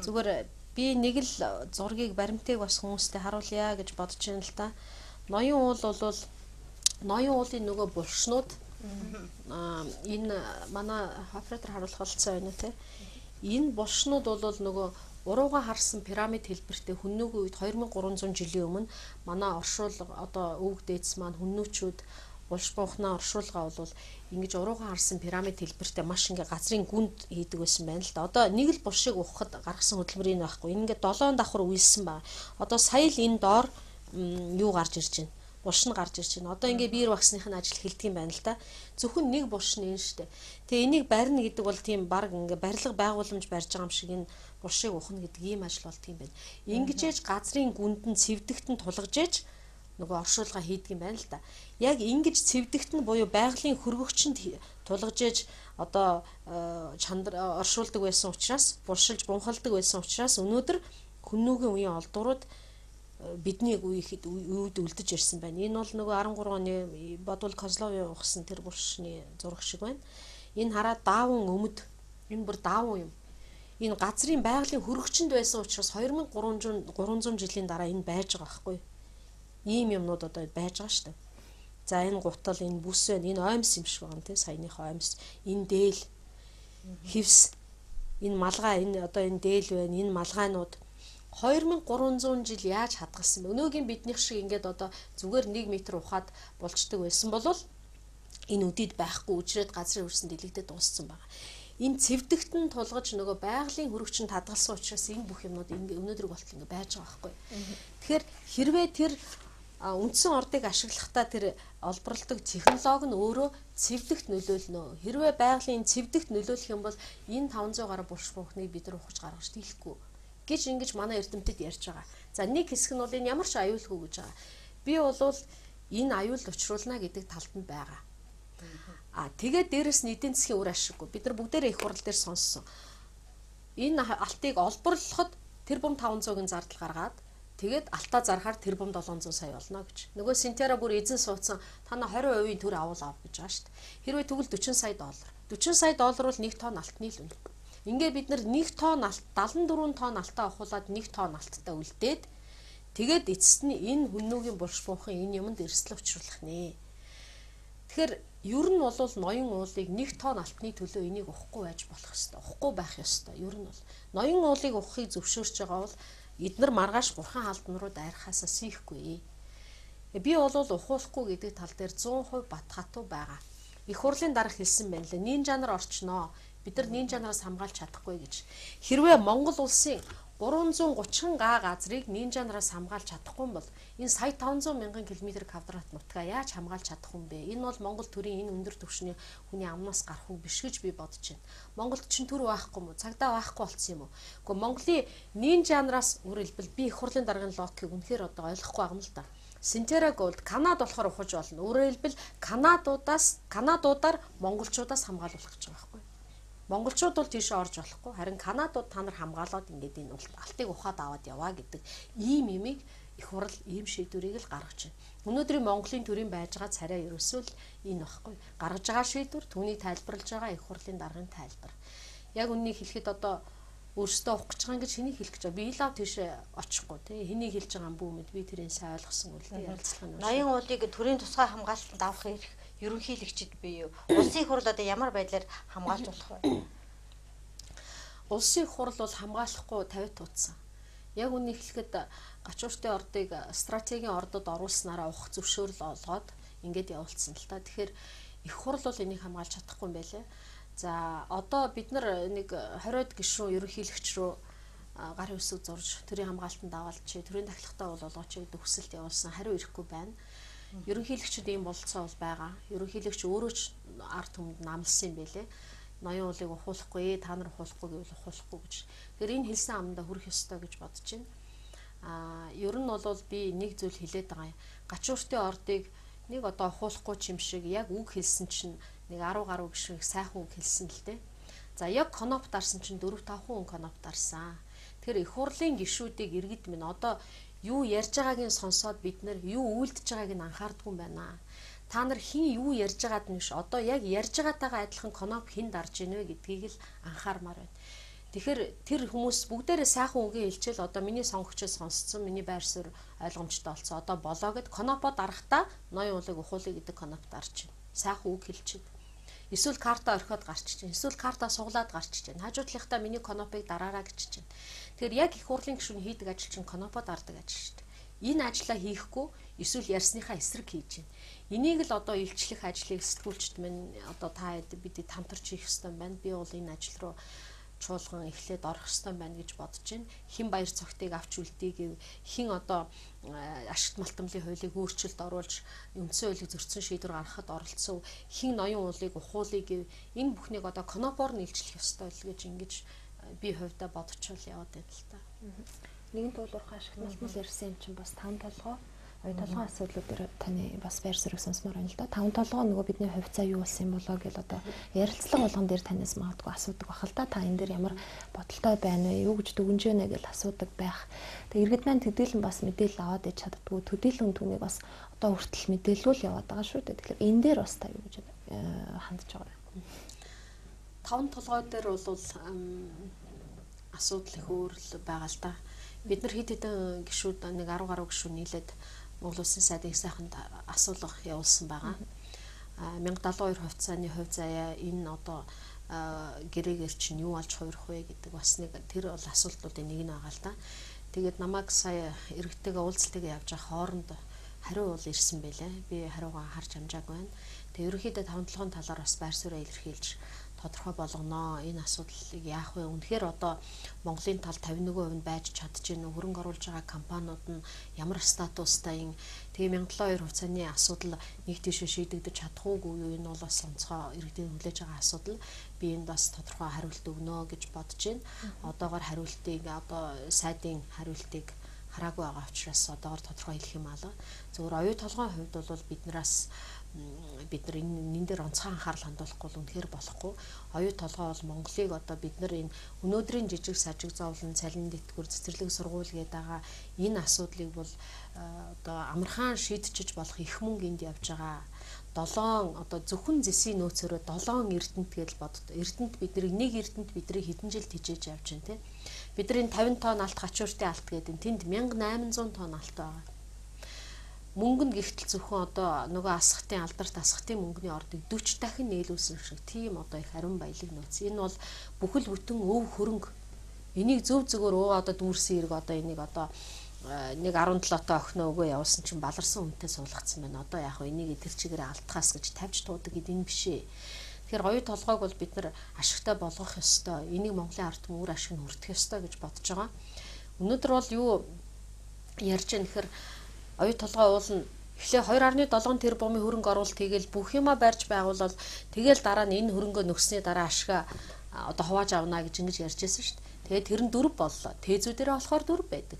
D: Зүгээр би нэг л зургийг баримтыг бас хүмүүстэй харуулъя гэж бодож байна л та. Ноён уул бол ноён уулын нөгөө булшнууд энэ манай оператор харуулах болцсон байна те. Энэ булшнууд бол нөгөө урууга харсан пирамид хэлбэртэй хүннүүгийн үед 2300 жилийн өмнө манай оршуулга одоо өвөг дээдс маань хүннүүчүүд булш буухнаа оршуулга бол ингэж урууга харсан пирамид хэлбэртэй маш ингээ газрын гүнд хийдэг байсан байна л да. Одоо нэг л булшийг уухад гаргасан хөдөлмөр энэ байхгүй. Энэ ингээ 7 давхар үйлсэн ба. Одоо сая л энэ доор юу гарч ирж байна. Булш нь гарч ирж байна. Одоо ингээ биер багсныхын ажил хэлдэг юм байна л да. Зөвхөн нэг булш нь энэ штэ. Тэгээ энийг барина гэдэг бол тийм баг ингээ барилга байгууламж барьж байгаа юм шиг энэ булшийг ухна гэдэг ийм ажил болт юм байна. Ингэжээж газрын гүнд нь цэвдэгтэн тулгажээж нөгөө оршуулга хийдэг юм байна л да. Яг ингэж цэвдэгтэн буюу байгалийн хөргөгчөнд тулгажээж одоо оршуулдаг байсан учраас булшилж бунхалдаг байсан учраас өнөөдөр хүннүүгийн үеийн олдурууд бидний үед үлдэж ирсэн байна. Энэ бол нөгөө 13 оны бодвол Козловын ухсан тэр булшны зураг шиг байна. Энэ хараад даавн өмд Энэ бүр давуу юм. Энэ газрын байгалийн хөрөгчөнд байсан учраас 2300 жилийн дараа энэ байж байгаа байхгүй. Ийм юмнууд одоо байж байгаа шүү дээ. За энэ гутал, энэ бүс байна, энэ оймс юм шиг байна тий, саяных оймс, энэ дээл, хевс, энэ малгай, энэ одоо энэ дээл байна, энэ малгайнууд 2300 жил яаж хадгалсан бэ? Өнөөгийн биднийх шиг ингээд одоо зүгээр 1 метр ухаад болчдөг байсан бол энэ үдид байхгүй үжрээд газрын хөрсөн дэлгдэд дууссан байгаа. Энэ цэвдэгтэн тулгаж нөгөө байгалийн хөрөгчөнд хадгалсан учраас энэ бүх юмнууд ингээд өнөөдрөг болтол ингээд байж байгаа байхгүй. Тэгэхээр хэрвээ тэр үндсэн ордыг ашиглахдаа тэр олборлдог технологи нь өөрөө цэвдэгт нөлөөлнө. Хэрвээ байгалийн цэвдэгт нөлөөлөх юм бол энэ 500 гаруй бурш буухныг бид нар ухаж гаргаж дийлэхгүй гэж ингэж манай эрдэмтэд ярьж байгаа. За нэг хэсэг нь бол энэ ямар ч аюулгүй гэж байгаа. Би бол энэ аюул учруулна гэдэг талд нь байгаа. Тэгээд дээрэс нь эдийн засгийн үр ашиггүй. Бид нар бүгдээрээ их хурал дээр сонссон. Энэ алтыг олборлоход тэрбум 500-ын зардал гаргаад тэгээд алтаа зархаар тэрбум 700 сая болно гэж. Нөгөө Синтера бүр эзэн суудсан танаа 20% төр авах гэж байгаа шүү дээ. Хэрвээ тэгвэл 40 сая доллар. 40 сая доллар бол 1 тонн алтны л үнэ. Ингээ бид нар 1 тонн алт 74 тонн алтаа авахуулаад 1 тонн алттай үлдээд тэгээд эцэст нь энэ хүннүүгийн бурш буухын энэ юмд эрсдэл учруулах нэ. Тэгэхээр ер нь бол ноён уулыг 1 тонн алтны төлөө энийг уухгүй байж болох ёстой. Уухгүй байх ёстой. Ер нь бол ноён уулыг уухыг зөвшөөрч байгаа бол эднэр маргааш бурхан халдан руу дайрахаасаа сийхгүй. Би бол ухуулахгүй гэдэг тал дээр 100% бат хатуу байгаа. Их хурлын дарга хэлсэн байна лээ. Нинжа нар орчноо. Бид нар нинжа нараас хамгаалж чадахгүй гэж. Хэрвээ Монгол улсын 330 га газрыг нинжа нараас хамгаалж чадахгүй бол энэ сая 500 мянган км квадрат нутгаа яаж хамгаалж чадах юм бэ? Энэ бол Монгол төрийн энэ өндөр түвшний хүний амнаас гарах уу биш гэж би бодож байна. Монголд чинь төр байхгүй юм уу? Цагдаа байхгүй болсон юм уу? Гэхдээ Монголын нинжа нараас үрэлбэл би их хурлын даргын логикийг үнэхээр одоо ойлгохгүй байгаа юм л да. Синтера Голд Канад болохоор ухаж болно. Үрэлбэл Канадуудаар монголчуудаас хамгаалуулах гэж байгаа байхгүй. Монголчууд бол тийшээ орж болохгүй. Харин Канадууд та нар хамгаалаад ингээд энэ алтыг ухаад аваад яваа гэдэг ийм имийг их хурл ийм шийдвэрийг л гаргаж байна. Өнөөдрийн Монголын төрийн байж байгаа царай ерөөсөө л энэ байхгүй. Гаргаж байгаа шийдвэр түүнийг тайлбарлаж байгаа их хурлын даргын тайлбар. Яг үннийг хэлэхэд одоо өөрсдөө уух гэж байгаа ингэж хэнийг хэлэх гэж байгаа. Би лав тийшээ очихгүй тий. Хэнийг хэлж байгаа юм бүү мэд би тэрийг сайн ойлгосон үл дээ ярилцлага нь.
A: Ноён уулыг төрийн тусгай хамгаалалтанд авах эрх ерөнхийлөгчд бий юу? Улсын их хурл одоо ямар байдлаар хамгаалж болох вэ?
D: Улсын их хурл бол хамгаалахгүй тавиад туудсан. Яг үнийг хэлэхэд гачууртын ордыг стратегийн ордод оруулснараа ухах зөвшөөрөл олгоод ингээд явуулсан л та. Тэгэхээр их хурл бол энийг хамгаалж чадахгүй юм байлээ. За одоо бид нар нэг 20-д гишүүн ерөнхийлөгч рүү гарын үсэг зурж төрийн хамгаалтанд авалт чи төрийн дахилгатай бол олгооч гэдэг хүсэлт явуулсан. Хариу ирэхгүй байна. Ерөнхийлөгчд ийм болцоо бол байгаа. Ерөнхийлөгч өөрөө ч ард түмэнд намлсан юм байлээ. Ноён уулыг ухуулахгүй, та нар ухуулахгүй гэвэл ухуулахгүй гэж. Тэгэхээр энэ хэлсэн амдаа хүрэх ёстой гэж бодож байна. Ер нь бол би нэг зүйл хэлээд байгаа юм. Гачууртын ордыг нэг одоо ухуулахгүй ч юм шиг яг үг хэлсэн чинь нэг 10 гаруй гишүүн сайхан үг хэлсэн л дээ. За яг коноп дарсан чинь 4-5 хүн коноп дарсан. Тэгэхээр их хурлын гишүүдийг иргэд минь одоо юу ярьж байгааг нь сонсоод бид нар юу үйлдэж байгааг нь анхаардгүй юм байна. Та нар хин юу ярьж байгаад нь ш одоо яг ярьж байгаатай адилхан коноп хин дарж ийн вэ гэдгийг л анхаармаар байна. Тэгэхээр тэр хүмүүс бүгдээрээ сайхан үгээ хэлчихэл одоо миний сонгогчоос сонсцсон миний байр суурь ойлгомжтой болсон. Одоо болоо гэд конопо дарахтаа ноён уулыг ухуулъя гэдэг коноп дарж байна. Сайхан үг хэлчихэв. Эсвэл карта орхиод гарчиж байна. Эсвэл карта суглаад гарчиж байна. Хажуу талынхаа миний конопыг дараараа гэж байна. Тэгэхээр яг их хурлын гишүүн хийдэг ажил чинь конопо дардаг ажил шүү дээ. Энэ ажлаа хийхгүй эсвэл ярьсныхаа эсрэг хийж байна. Энийг л одоо илчлэх ажлыг сэтгүүлчд минь одоо та бид хамтарч хийх ёстой байна. Би бол энэ ажил руу чуулган эхлээд орох ёстой байна гэж бодож байна. Хэн баяр цогтыг авч үлдэе гэв, хэн одоо ашигт малтамлын хуулийг өөрчлөлт оруулж үндсэн хуулийг зөрчсөн шийдвэр гаргахад оролцсон, хэн ноён уулыг ухуулъя гэв, энэ бүхнийг одоо конопоор нийлжлэх ёстой л гэж ингэж би хувьдаа бодчихвол яваад байна л та.
B: Нэгэн туулуурхай ашигт малтмал ярьсан юм чинь бас 5 толгой оюу толгойн асуудлууд дээр таны бас байр суурийг сонсомоор байна л да. 5 толгой нөгөө бидний хувьцаа юу болсон юм болоо гэж одоо ярилцлага болгон дээр танаас магадгүй асуудаг бахал та. Та энэ дээр ямар бодолтой байна вэ? Юу гэж дүгнэж байна гэж асуудаг байх. Тэг иргэд маань төдийлөн бас мэдээлэл аваад ич чаддгүй. Төдийлөн түүнийг бас одоо хүртэл мэдээлэл яваад байгаа шүү дээ. Тэгэхээр энэ дээр бас та юу гэж хандж байгаа вэ?
D: таван толгой дээр бол асуудал их өөр л байгаа л да. Бид нар хэд хэдэн гишүүд нэг 10 гаруй гишүүд нийлээд Монгол Улсын сайдын их сайханд асуулга явуулсан байгаа. 1072 хувьцааны хувь заяа энэ одоо гэрээгээр чинь юу болж хувирах вэ гэдэг бас нэг тэр бол асуултуудын нэг нь байгаа л да. Тэгээд намайг сая иргэдтэйгээ уулзалтыг явж байгаа хооронд хариу бол ирсэн байлаа. Би хариугаа харж амжаагүй байна. Тэгээд ерөнхийдөө 5-7 талаар бас байр суурьаа илэрхийлж тодорхой болгоно. Энэ асуудлыг яах вэ? Үнэхээр одоо Монголын тал 51% нь байж чадчихэв. Хөрөнгө оруулж байгаа компаниуд нь ямар статустай юм. Тэгээ 1072 хувьцааны асуудал нэг тийшээ шийдэгдэж чадах уугүй юу? Энэ бол бас онцгой иргэдийн хүлээж байгаа асуудал. Би энд бас тодорхой хариулт өгнө гэж бодож байна. Одоогоор хариултыг одоо сайдын хариултыг хараагүй байгаа учраас одоогоор тодорхой хэлэх юм аа. Зөвхөн оюу толгойн хувьд бол бид нар энэ дээр онцгой анхаарал хандуулахгүй бол үнэхээр болохгүй. Оюу толгой бол Монголыг одоо бид нар энэ өнөөдрийн жижиг сажиг зовлон, цалин дэтгэвэр, цэцэрлэг сургууль гэдэг байгаа энэ асуудлыг бол одоо амархан шийдчихэж болох их мөнгө энд явж байгаа. 7 одоо зөвхөн зэсийн нөөцөөрөө 7 эрдэнэт гэж боддог. Эрдэнэт бидний нэг эрдэнэт бидний хэдэн жил тижээж явж байна те. Бидний 50 тонн алт хачууртын алт гэдэг тэнд 1800 тонн алт байгаа. Мөнгө нь гихтэл зөвхөн одоо нөгөө асхтын алдарт асхтын мөнгөний ордыг 40 дахин нийлүүлсэн шиг тийм одоо их ариун баялаг нөөц. Энэ бол бүхэл бүтэн өв хөрөнгө. Энийг зөв зөвөр одоо дүүрсэн хэрэг одоо энийг одоо нэг 17 тоо охиноо өгөө явуулсан чинь баларсан үнэтэй суулгацсан байна. Одоо яг энийг тэр чигээр алдхаас гэж тавьж туудаг гэдэг энэ биш ээ. Тэгэхээр оюу толгойг бол бид нар ашигтай болгох ёстой. Энийг Монголын ард түмэн үр ашиг нь хүртэх ёстой гэж бодож байгаа. Өнөөдөр бол юу ярьж байгаа нөхөр оюу толгой уулна эхлээ 2.7 тэрбумын хөрөнгө оруулалт хийгээл бүх юма барьж байгуулвал тэгэл дараа нь энэ хөрөнгөө нөхсний дараа ашгаа одоо хувааж авна гэж ингэж ярьж байсан шүү дээ. Тэгээд тэр нь 4 боллоо. Тээзүүдэрээ болохоор 4 байдаг.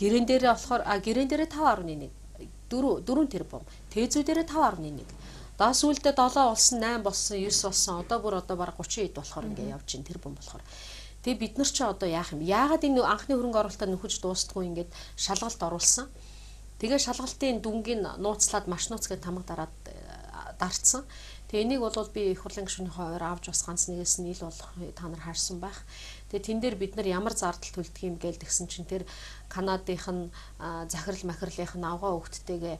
D: Гэрэн дээрээ болохоор гэрэн дээрээ 5.1 4 тэрбум. Тээзүүдэрээ 5.1. Даас үлдээ 7 болсон, 8 болсон, 9 болсон. Одоо бүр одоо бараг 30 хэд болохоор ингэ явж чинь тэрбум болохоор. Тэгээ бид нар ч одоо яах юм? Яагаад энэ анхны хөрөнгө оруулалтаа нөхөж дуустдаггүй ингээд шалгалт оруулсан? Тэгээ шалгалтын дүнгийн нууцлаад маш нууцгээ тамга дараад дарцсан. Тэгээ энийг бол би их хурлын гишүүний хувьд авч бас ганц нэгээс нь ил болох та нар харсан байх. Тэгээ тэн дээр бид нар ямар зардал төлдөг юм гээл тэгсэн чинь тэр Канадынх нь захирал махирлынх нь авгаа хөвгттэйгээ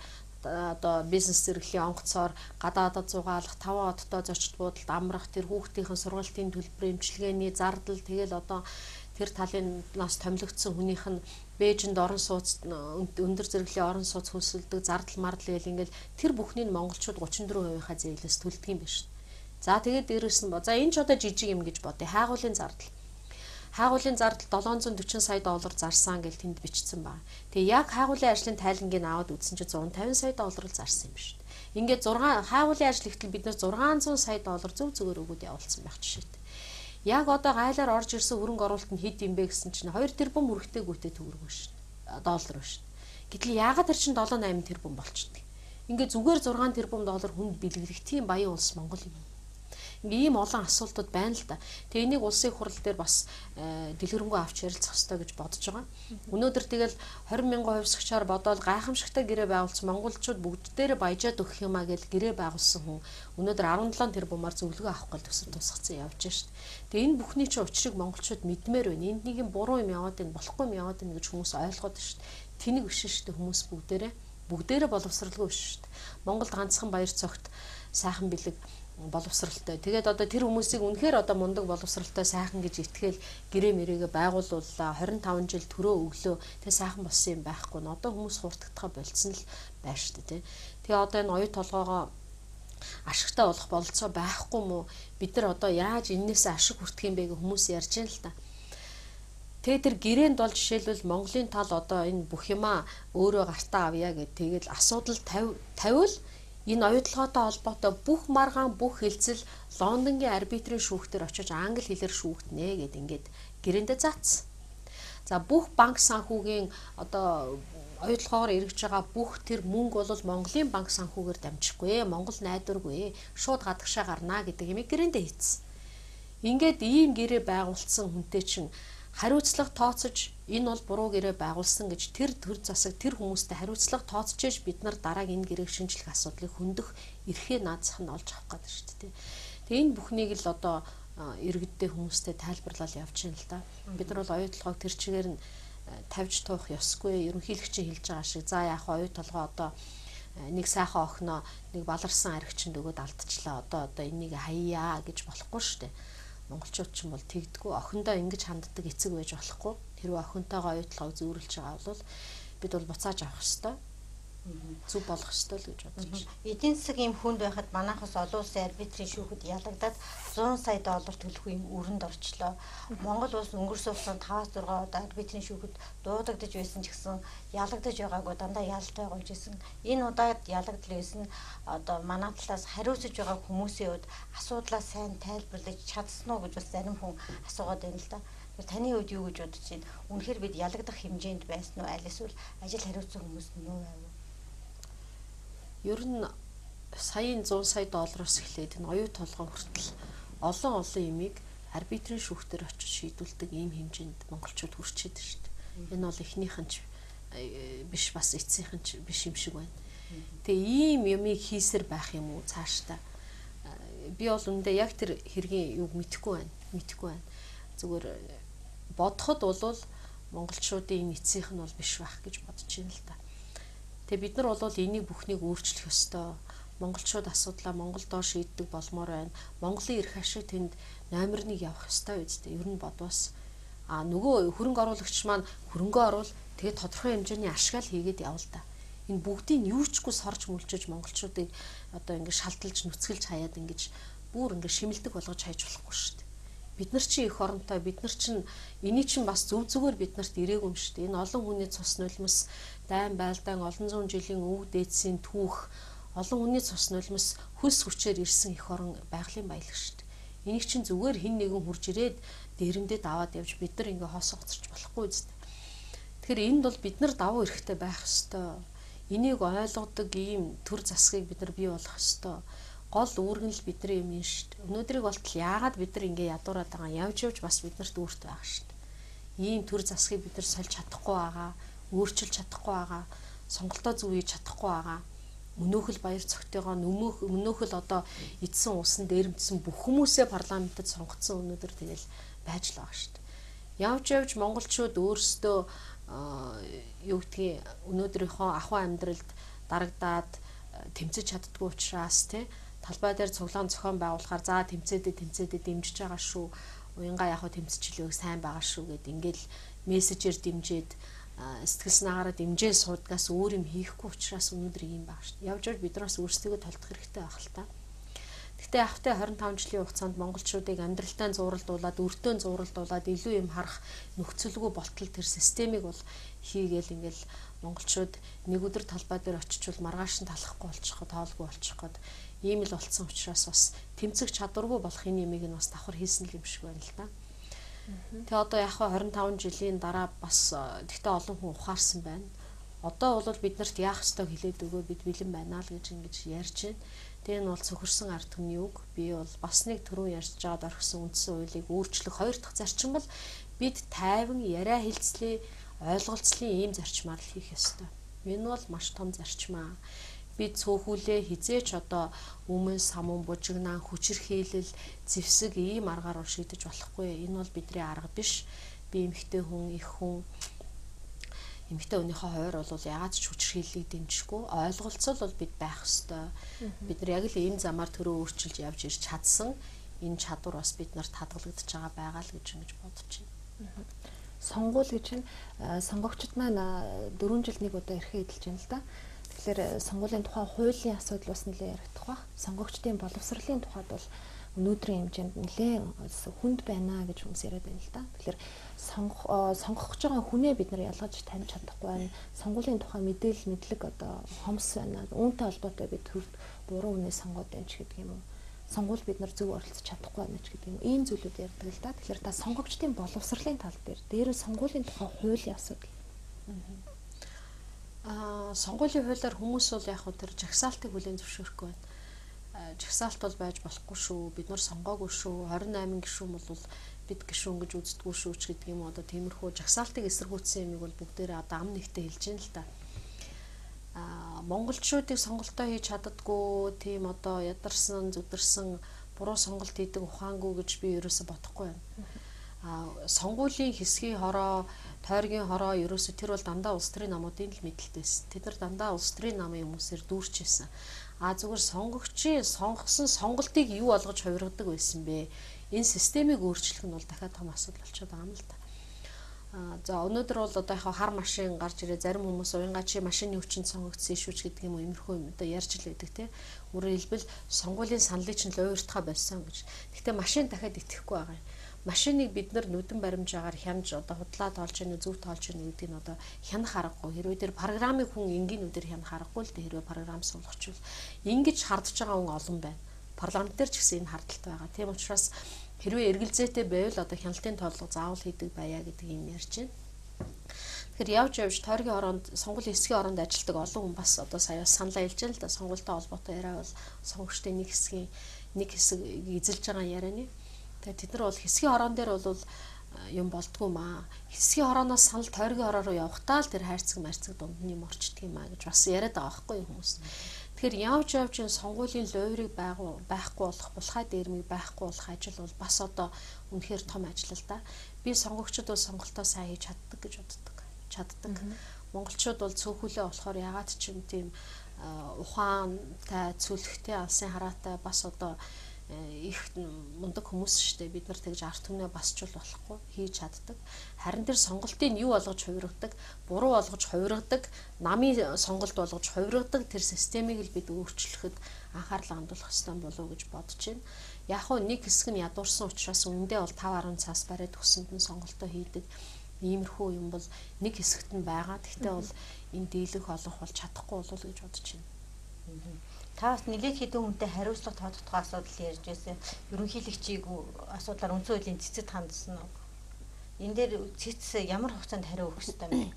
D: одоо бизнес зэрэглэлийн онгоцоор гадаадад зугаалах 5 одтой зочд буудалд амрах тэр хүүхдийн сургалтын төлбөрийн эмчилгээний зардал тэгэл одоо тэр талын нас томилогдсон хүнийх нь Бээжинд орон сууц өндөр зэрэглэлийн орон сууц хөлсөлдөг зардал мардал гэл ингээл тэр бүхнийг монголчууд 34%-ийнхаа зээлээс төлдөг юм байна шүү. За тэгээд дээрээс нь за энэ ч одоо жижиг юм гэж бодъё. Хайгуулын зардал. Хайгуулын зардал 740 сая доллар зарсан гэж тэнд бичсэн байна. Тэгээ яг хайгуулын ажлын тайлангийг аваад үзсэн чинь 150 сая доллар л зарсан юм шүү. Ингээд 6 хайгуулын ажил ихтэл бид нар 600 сая доллар зөв зөвөр өгөөд явуулсан байх жишээтэй. Яг одоо гайлаар орж ирсэн хөрөнгө оруулалт нь хэд юм бэ гэсэн чинь 2 тэрбум өргөтэйгүйтэй төгрөг шүү. Доллар шүү. Гэтэл яагаад тэр чинь 7-8 тэрбум болчихдөг. Ингээ зүгээр 6 тэрбум доллар хүнд бэлгэрэх тийм баян улс Монгол юм. Ийм олон асуултууд байна л да. Тэгээ энийг улсын хурал дээр бас дэлгэрэнгүй авч ярилцах хэрэгтэй гэж бодож байгаа. Өнөөдөр тэгэл 20,000 хувьсгчаар бодоод гайхамшигтай гэрээ байгуулсан монголчууд бүгдээрээ баяжаад өгөх юмаа гэж гэрээ байгуулсан хүн өнөөдөр 17 тэрбумаар зөвлөгөө авах гал төсөв тусгацсан явж байна шүү дээ. Тэгээ энэ бүхний чинь учрыг монголчууд мэдмээр байна. Энд нэг юм буруу юм яваад байна, болохгүй юм яваад байна гэж хүмүүс ойлгоод байна шүү дээ. Тэнийг биш шүү дээ хүмүүс бүгдээрээ боловсралгүй биш шүү дээ. Монголд ганцхан баяр цогт сайхан бэлэг боловсралтай. Тэгээд одоо тэр хүмүүсийг үнэхээр одоо мундаг боловсралтай сайхан гэж итгээл гэрээ мэрээгээ байгуулууллаа. 25 жил төрөө өглөө. Тэгээ сайхан болсон юм байхгүй н. Одоо хүмүүс хурдтахаа болцсон л байна шүү дээ. Тэгээ одоо энэ оюу толгоогоо ашигтай болох бололцоо байхгүй мó? Бид нар одоо яаж энээс ашиг хүртэх юм бэ гэж хүмүүс ярьж байна л та. Тэгээ тэр гэрээнд бол жишээлбэл Монголын тал одоо энэ бүх юмаа өөрөө гартаа авъя гэд тэгээд асуудал тавиул энэ оюутлогоотой холбоотой бүх маргаан бүх хэлцэл Лондонгийн арбитрийн шүүхтэр очиж англи хэлээр шүүхтнэ гэд ингээд гэрээндээ заасан. За бүх банк санхүүгийн одоо оюутлогоор эргэж байгаа бүх тэр мөнгө бол Монголын банк санхүүгээр дамжихгүй, Монгол найдваргүй, шууд гадагшаа гарнаа гэдэг юм гэрээндээ хийцэн. Ингээд ийм гэрээ байгуулсан хүнтэй чинь хариуцлага тооцож энэ бол буруу гэрээ байгуулсан гэж тэр төр засаг тэр хүмүүстэй хариуцлага тооцож ээж бид нар дараагийн энэ гэрээг шинжлэх асуудлыг хөндөх эрхээ наазах нь олж авах гэдэг шүү дээ. Тэгээ энэ бүхнийг л одоо иргэдтэй хүмүүстэй тайлбарлал явж байна л да. Бид нар бол оюутлогоо тэр чигээр нь тавьж туух ёсгүй. Ерөнхийлөгчийн хэлж байгаа шиг за яах вэ, оюу толгой одоо нэг сайхан охиноо нэг баларсан аригчинд өгөөд алдчихлаа. Одоо энийг хаяа гэж болохгүй шүү дээ. Монголчууд ч юм бол тэгдэггүй. Охиндоо ингэж ханддаг эцэг байж болохгүй. Хэрвээ охинтойгоо оюутлогоо зөөрлж байгаа бол бид бол буцааж авах ёстой. Зүг болох ёстой л гэж бодож байна.
A: Эдийн засаг ийм хүнд байхад манайхаас олон улсын арбитрийн шүүхэд ялагдаад 100 сая доллар төлөх юм өрөнд орчлоо. Монгол улс өнгөрсөн хугацаанд 5-6 удаа арбитрийн шүүхэд дуудагдж байсан ч гэсэн ялагдаж байгаагүй, дандаа ялалтай болж исэн. Энэ удаад ялагдал байсан одоо манай талаас хариуцж байгаа хүмүүсийн хувьд асуудлаа сайн тайлбарлаж чадсан уу гэж бас зарим хүн асуугаад байна л да. Таны хувьд юу гэж бодож байна? Үнэхээр бид ялагдах хэмжээнд байсан уу? Аль эсвэл ажил хариуцсан хүмүүс нь юу байв?
D: Ер нь саяын 100 сая доллароос эхлээд энэ оюу толгой хүртэл олон юмыг арбитрийн шүүхтэр очиж шийдүүлдэг ийм хэмжээнд монголчууд хүрчээд байна шүү дээ. Энэ бол эхнийх нь биш, бас эцсийнх нь биш юм шиг байна. Тэгээ ийм юмыг хийсээр байх юм уу цаашдаа? Би бол үндэ яг тэр хэргийн юг мэдэхгүй байна. Зүгээр бодоход бол монголчуудын эцсийнх нь бол биш байх гэж бодож байна л да. Тэгээ бид нар бол энийг бүхнийг өөрчлөх ёстой. Монголчууд асуудлаа Монголдоо шийддэг болмоор байна. Монголын эрх ашиг тэнд номер 1 явах ёстой үстэй. Ер нь бодвос. Нөгөө хөрөнгө оруулагч маань хөрөнгөө оруул тэгээ тодорхой хэмжээний ашгаал хийгээд явал та. Энэ бүгдийг юучгүй сорж мүлжиж монголчуудыг одоо ингэ шалталж нүцгэлж хаяад ингэж бүр ингэ шимэлдэг болгож хайж болохгүй шүү дээ. Бид нар чинь их оронтой, бид нар чинь энийг чинь бас зүгээр бид нарт ирээгүй юм шүү дээ. Энэ олон хүний цус нулимс, дайн байлдаан олон зуун жилийн өвөг дээдсийн түүх, олон хүний цус нулимс хөлс хүчээр ирсэн их орон байгалийн баялаг шүү дээ. Энийг чинь зүгээр хин нэгэн хурж ирээд дээрэндээ даваад явж бид нар ингээ хоос гоцорч болохгүй үстэй. Тэгэхээр энд бол бид нар давуу эрхтэй байх ёстой. Энийг ойлгодог ийм төр засгийг бид нар бий болгох ёстой. Гол үүргэн л бидний юм шүү дээ. Өнөөдрийг болтол яагаад бид нар ингээ ядуураад байгаа явж бас биднэрт үүрт байгаа шүү дээ. Ийм төр засгийг бид нар сольж чадахгүй байгаа, өөрчилж чадахгүй байгаа, сонголтоо зөв хийж чадахгүй байгаа. Өнөөхөл баяр цогтойгоо өнөөхөл одоо эдсэн усан дээрэмдсэн бүх хүмүүсээ парламентод сонгоцсон өнөөдөр тэгэл байж л байгаа шүү дээ. Явж монголчууд өөрсдөө юу гэдгийг өнөөдрийнхөө ахуй амьдралд дарагдаад тэмцэж чаддгүй учраас талбай дээр цуглаан зохион байгуулахаар за тэмцээдээ дэмжиж байгаа шүү. Уянга яг тэмцэчлээг сайн байгаа шүү гэд ингээл мессежээр дэмжиж сэтгэл санаагаар дэмжээ суудгаас өөр юм хийхгүй учраас өнөөдөр ийм байгаа шүү. Явж бид нараас өөрсдөө толдох хэрэгтэй байх л та. Гэхдээ ахтай 25 жилийн хугацаанд монголчуудыг амьдралтай зуралдуулаад, өртөө зуралдуулаад илүү юм харах нөхцөлгүй болтол тэр системийг бол хийгээл ингээл монголчууд нэг өдөр талбай дээр очичвол маргааш нь талахгүй болчиход, тоолгүй болчиход ийм л болцсон учраас бас тэмцэх чадваргүй болох энэ юмыг нь бас давхар хийсэн юм шиг байна л та. Тэгээ одоо яг 25 жилийн дараа бас тэгтээ олон хүн ухаарсан байна. Одоо бол биднэрт яах ёстойг хэлээд өгөө бид бэлэн байна л гэж ингэж ярьж байна. Тэгээ энэ бол цөхөрсөн ард түмний үг. Би бол бас нэг түрүү ярьж байгаад орхисон үндсэн хуулийг өөрчлөх хоёр дахь зарчим бол бид тайван яриа хэлцлээ, ойлголцлын ийм зарчмаар л хийх ёстой. Энэ бол маш том зарчим аа. Бид цөөхүүлээ хизээч одоо өмнө самун бужигнаан хүчирхийлэл зэвсэг ийм аргаар шийдэж болохгүй. Энэ бол бидний арга биш. Би эмэгтэй хүн, их хүн эмэгтэй хүнийхээ хувьд бол ягаад ч хүчирхийллийг дэмжихгүй, ойлголцол бол бид байх ёстой. Бид нар яг л ийм замаар төрөө өөрчилж явж ирж чадсан. Энэ чадвар бас бид нарт хадгалагдаж байгаа л гэж ингэж бодож байна.
B: Сонгуул гэж нь сонгогчд маань 4 жил нэг удаа ирэхэд эдэлж байна л да. Тэгэхээр сонгуулийн тухай хуулийн асуудал бас нэлээд яригдах ба. Сонгогчдын боловсролын тухайд бол өнөөдрийн хэмжээнд нэлээд хүнд байна гэж хүмүүс яриад байна л да. Тэгэхээр сонгох гэж байгаа хүнээ бид нар ялгаж таньж чадахгүй байна. Сонгуулийн тухай мэдлэг одоо хомс байна. Үүнтэй холбоотой бид буруу үнэ сонгоод байна ч гэдэг юм уу. Сонгуул бид нар зөв оролцож чадахгүй байна ч гэдэг юм. Ийм зүйлүүд ярьдаг л да. Тэгэхээр та сонгогчдын боловсролын тал дээр сонгуулийн тухай хуулийн асуудал.
D: Сонгуулийн хуулиар хүмүүс бол яг тэр жагсаалтыг хүлээн зөвшөөрөхгүй байна. Жагсаалт бол байж болохгүй шүү. Бид нар сонгоогүй шүү. 28 гишүүн бол бид гишүүн гэж үздэггүй шүү ч гэдэг юм. Одоо тиймэрхүү жагсаалтыг эсэргүүцсэн юмыг бол бүгдээрээ одоо ам нэгтээ хэлж байна л да. Монголчуудыг сонголтоо хийж чаддаггүй тийм одоо ядарсан зүдэрсэн буруу сонголт хийдэг ухаангүй гэж би ерөөсө бодохгүй байна. Сонгуулийн хэсгийн хороо, тойргийн хороо ерөөсө тэр бол дандаа улс төрийн намуудын л мэдлэлтэйсэн. Тэд нар дандаа улс төрийн намын хүмүүсээр дүүрчээсэн. Зүгээр сонгогчийн сонгосон сонголтыг юу болгож хувиргадаг байсан бэ? Энэ системийг өөрчлөх нь бол дахиад том асуудал болчиход байгаа юм л да. За өнөөдөр бол одоо яг хар машин гарч ирээ, зарим хүмүүс уянгаа чи машины хүчинд сонгогдсон шүү ч гэдэг юм уу, иймэрхүү юм одоо ярьж л байдаг те. Өөрөөр хэлбэл сонгуулийн саналыг чинь л уйртахаа болсон гэж. Гэхдээ машин дахиад итгэхгүй байгаа юм. Машиныг бид нар нүдэн баримжаагаар хянаж одоо худлаа тоолж яана, зөв тоолж яана гэдэг нь одоо хянах аргагүй. Хэрвээ тэр программыг хүн энгийнүүдээр хянах аргагүй л дээ. Хэрвээ програм суулгачвал ингэж хардж байгаа хүн олон байна. Парламент дээр ч гэсэн энэ хардталтай байгаа. Тийм учраас хэрвээ эргэлзээтэй байвал одоо хяналтын тоолго заавал хийдэг байя гэдэг юм ярьж байна. Тэгэхээр явж тойргийн ороонд сонгуулийн хэсгийн ороонд ажилладаг олон хүн бас одоо сая саналаа хэлж байна л да. Сонгуультай холбоотой яриа бол сонгогчдын нэг хэсэг эзэлж байгаа ярианы. Тэгээд тэд нар бол хэсгийн хороон дээр бол юм болдгоо маа. Хэсгийн хорооноос санал тойргийн хороо руу явахдаа л тэр хайрцаг дунд нь юм орчдөг юм аа гэж бас яриад байгаа байхгүй хүмүүс. Тэгэхээр явж сонгуулийн лойрыг байхгүй болох, булхай дээрмийг байхгүй болох ажил бол бас одоо үнэхээр том ажил л да. Би сонгогчдод бол сонголтоо сайн хийж чаддаг гэж боддог. Монголчууд бол цөөхөлөө болохоор ягаад ч юм тийм ухаантай, цүлхтэй, алсын хараатай бас одоо их мундаг хүмүүс штэ, бид нар тэгж арт түмнээ басчул болохгүй хийж чаддаг. Харин тэр сонголтыг юу болгож хувиргадаг, буруу болгож хувиргадаг, намын сонголт болгож хувиргадаг тэр системийг л бид өөрчлөхөд анхаарлаа хандуулах хэрэгтэй болов уу гэж бодож байна. Яг хөө нэг хэсэг нь ядуурсан учраас үндэ бол 5-10 цаас бариад өсөнд нь сонголтоо хийдэг. Иймэрхүү юм бол нэг хэсэгт нь байгаа. Гэхдээ бол энэ дийлэх олох бол чадахгүй болов уу гэж бодож байна.
A: Та бас нэлээд хэдэн хүнтэй хариуцлага тоодох асуудал ярьж байсан. Ерөнхийлөгчийг асуудлаар үндсэн хуулийн цэцэд хандсан уу? Энэ дээр цэц ямар хугацаанд хариу өгөх ёстой юм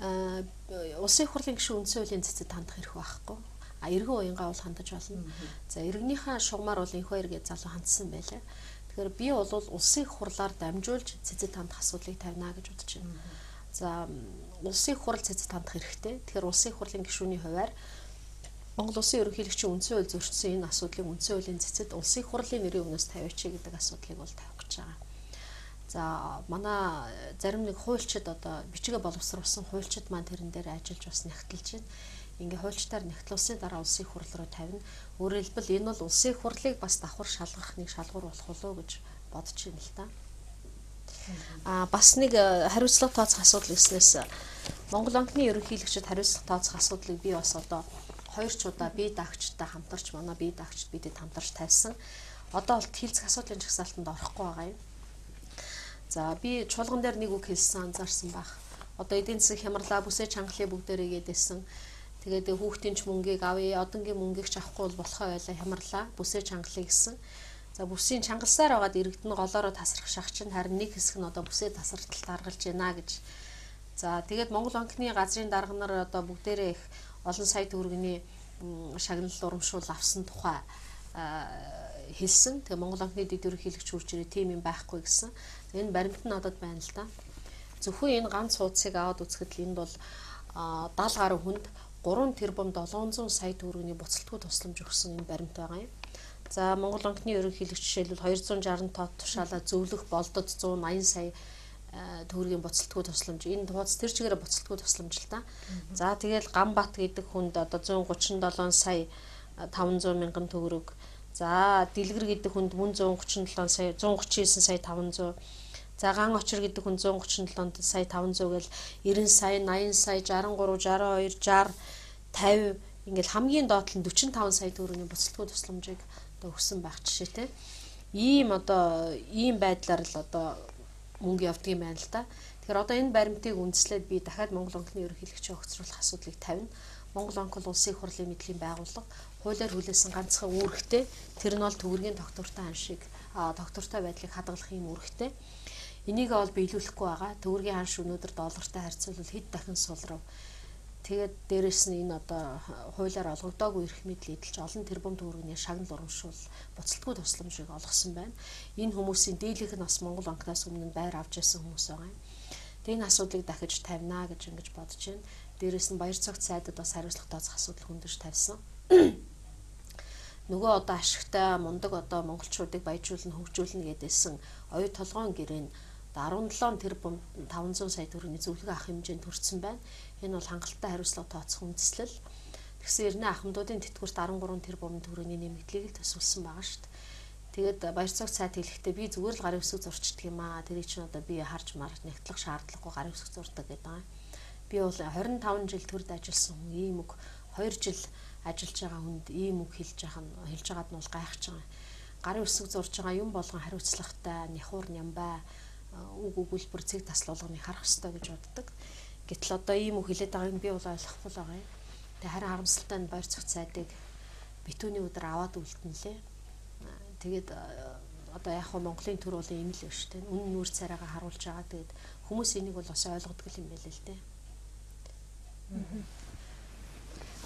A: бэ?
D: Улсын хурлын гишүүн үндсэн хуулийн цэцэд хандах хэрэг байхгүй. Иргэн уянгаа бол хандаж болно. За иргэнийхээ шугамар бол энхүү эргээд залуу хандсан байлаа. Тэгэхээр би бол улсын хурлаар дамжуулж цэцэд хандах асуудлыг тавина гэж бодож байна. За улсын хурал цэцэд хандах хэрэгтэй. Тэгэхээр улсын хурлын гишүүний хувьар Монгол Улсын ерөнхийлөгчийн үндсэн хууль зөрчсөн энэ асуудлыг үндсэн хуулийн цэцэд улсын хурлын нэрийн өмнөөс тавиач гэдэг асуудлыг бол тавих гэж байгаа. За манай зарим нэг хуульчид одоо бичгээ боловсруулсан хуульчид маань тэрэн дээр ажиллаж бас нягтлж байна. Ингээ хуульчдаар нягтлуулсны дараа улсын хурал руу тавина. Өөрөөр хэлбэл энэ бол улсын хурлыг бас давхар шалгах нэг шалгуур болох болов уу гэж бодож байна л та. Бас нэг хариуцлага тооцох асуудал гэснээс Монгол банкны ерөнхийлөгчид хариуцлага тооцох асуудлыг би бас одоо 2 удаа бие даагчтай хамтарч манай бие даагчд бидэд хамтарч тавьсан. Одоо бол хилцэх асуудлын жагсаалтанд орохгүй байгаа юм. За би чуулган дээр нэг үг хэлсэн анзаарсан баг. Одоо эдийн засаг хямрлаа, бүсээ чангалыг бүгдээрээ гээдсэн. Тэгээд хүүхдийн ч мөнгийг авъя, одонгийн мөнгийг ч авахгүй бол болохоо байлаа хямрлаа, бүсээ чангалыг гэсэн. За бүсийн чангалсаар байгаад иргэдэн голоороо тасрах шах чинь харин нэг хэсэг нь одоо бүсээ тасралталд харгалж байна гэж. За тэгээд Монгол банкны газрын дарга нар одоо бүгдээрээ их олон сая төгрөгийн шагналал урамшуул авсан тухай хэлсэн. Тэгээ Монгол банкны дэд ерөнхийлөгч хурж ирээ тийм юм байхгүй гэсэн. Энэ баримт нь надад байна л да. Зөвхөн энэ ганц хуудсыг аваад үзэхэд энд бол 70 гаруй хүнд 3 тэрбум 700 сая төгрөгийн буцалтгүй тусламж өгсөн энэ баримт байгаа юм. За Монгол банкны ерөнхийлөгч жишээлбэл 260 тоо тушаалаа зөвлөх болдод 180 сая төгрөгийн буцалтгүй тусламж. Энэ хуудас тэр чигээрээ буцалтгүй тусламж л та. За тэгэл Гамбат гэдэг хүнд одоо 137 сая 500 мянган төгрөг. За Дэлгэр гэдэг хүнд мөн 139 сая 500. За Ган Очир гэдэг хүн 137 сая 500 гэл 90 сая, 80 сая, 63, 62, 60, 50 ингээл хамгийн доотлол нь 45 сая төгрөгийн буцалтгүй тусламжийг одоо өгсөн байх жишээтэй. Ийм байдлаар л одоо мөнгө явдаг юм байна л да. Тэгэхээр одоо энэ баримтыг үндэслээд би дахиад Монгол банкны ерөнхийлөгчөд огцруулах асуудлыг тавина. Монгол банк бол улсын хурлын мэдлийн байгууллага, хуулиар хүлээсэн ганцхан үүрэгтэй. Тэр нь бол төгрөгийн тогтвортой ан шиг тогтвортой байдлыг хадгалах юм үүрэгтэй. Энийг бол биелүүлэхгүй байгаа. Төгрөгийн ан шиг өнөөдөр доллартай харьцуулбал хэд дахин сулрав. Тэгээд дээрэс нь энэ одоо хуулиар олгогдоогүй эрх мэдэл эдэлж олон тэрбум төгрөгийн шагнал урамшуул буцалтгүй тусламжийг олгосон байна. Энэ хүмүүсийн дийлэнх нь бас Монгол банкнаас өмнө байр авч байсан хүмүүс байгаа юм. Тэгээд энэ асуудлыг дахиж тавина гэж ингэж бодож байна. Дээрэс нь баяр цогц сайдад бас хариуцлага тооцох асуудал хөндөж тавьсан. нөгөө одоо ашигтай мундаг одоо монголчуудыг баяжуулна, хөгжүүлнэ гэдээсэн оюу толгойн гэрээнд 17 тэрбум 500 сая төгрөгийн зөвлөгөө авах хэмжээнд хүрсэн байна. Энэ бол хангалттай хариуцлага тооцох үндэслэл. Тэгсэн эрдэнэ ахмадуудын тэтгэврт 13 тэрбум төгрөгийн нэмэгдлийг л төсвөлсөн байгаа шүү дээ. Тэгээд баяр цогц сайд хэлэхдээ би зүгээр л гарын үсэг зурчдаг юм аа. Тэрийг чинь одоо би харж марж нэгтлэх шаардлагагүй гарын үсэг зурдаг гэдэг байгаа. Би бол 25 жил төрд ажилласан хүн, ийм үг 2 жил ажиллаж байгаа хүнд ийм үг хэлж байгаад нь бол гайхаж байгаа. Гарын үсэг зурж байгаа юм болгон хариуцлагатай, няхуур нямбай үг өгүүлбэр цэг таслуулгыг харах хэрэгтэй гэж боддог. Гэтэл одоо ийм үг хэлээд байгааг би бол ойлгохгүй л байгаа юм. Тэгээ харин харамсалтай нь баяр цогц сайдыг битүүний өдөр аваад үлдэнэлээ. Тэгээд одоо яг хөө Монголын төр бол ийм л байна шүү дээ. Үнэн нүүр царайгаа харуулж байгаа. Тэгээд хүмүүс энийг бол бас ойлгодог юм байл л дээ.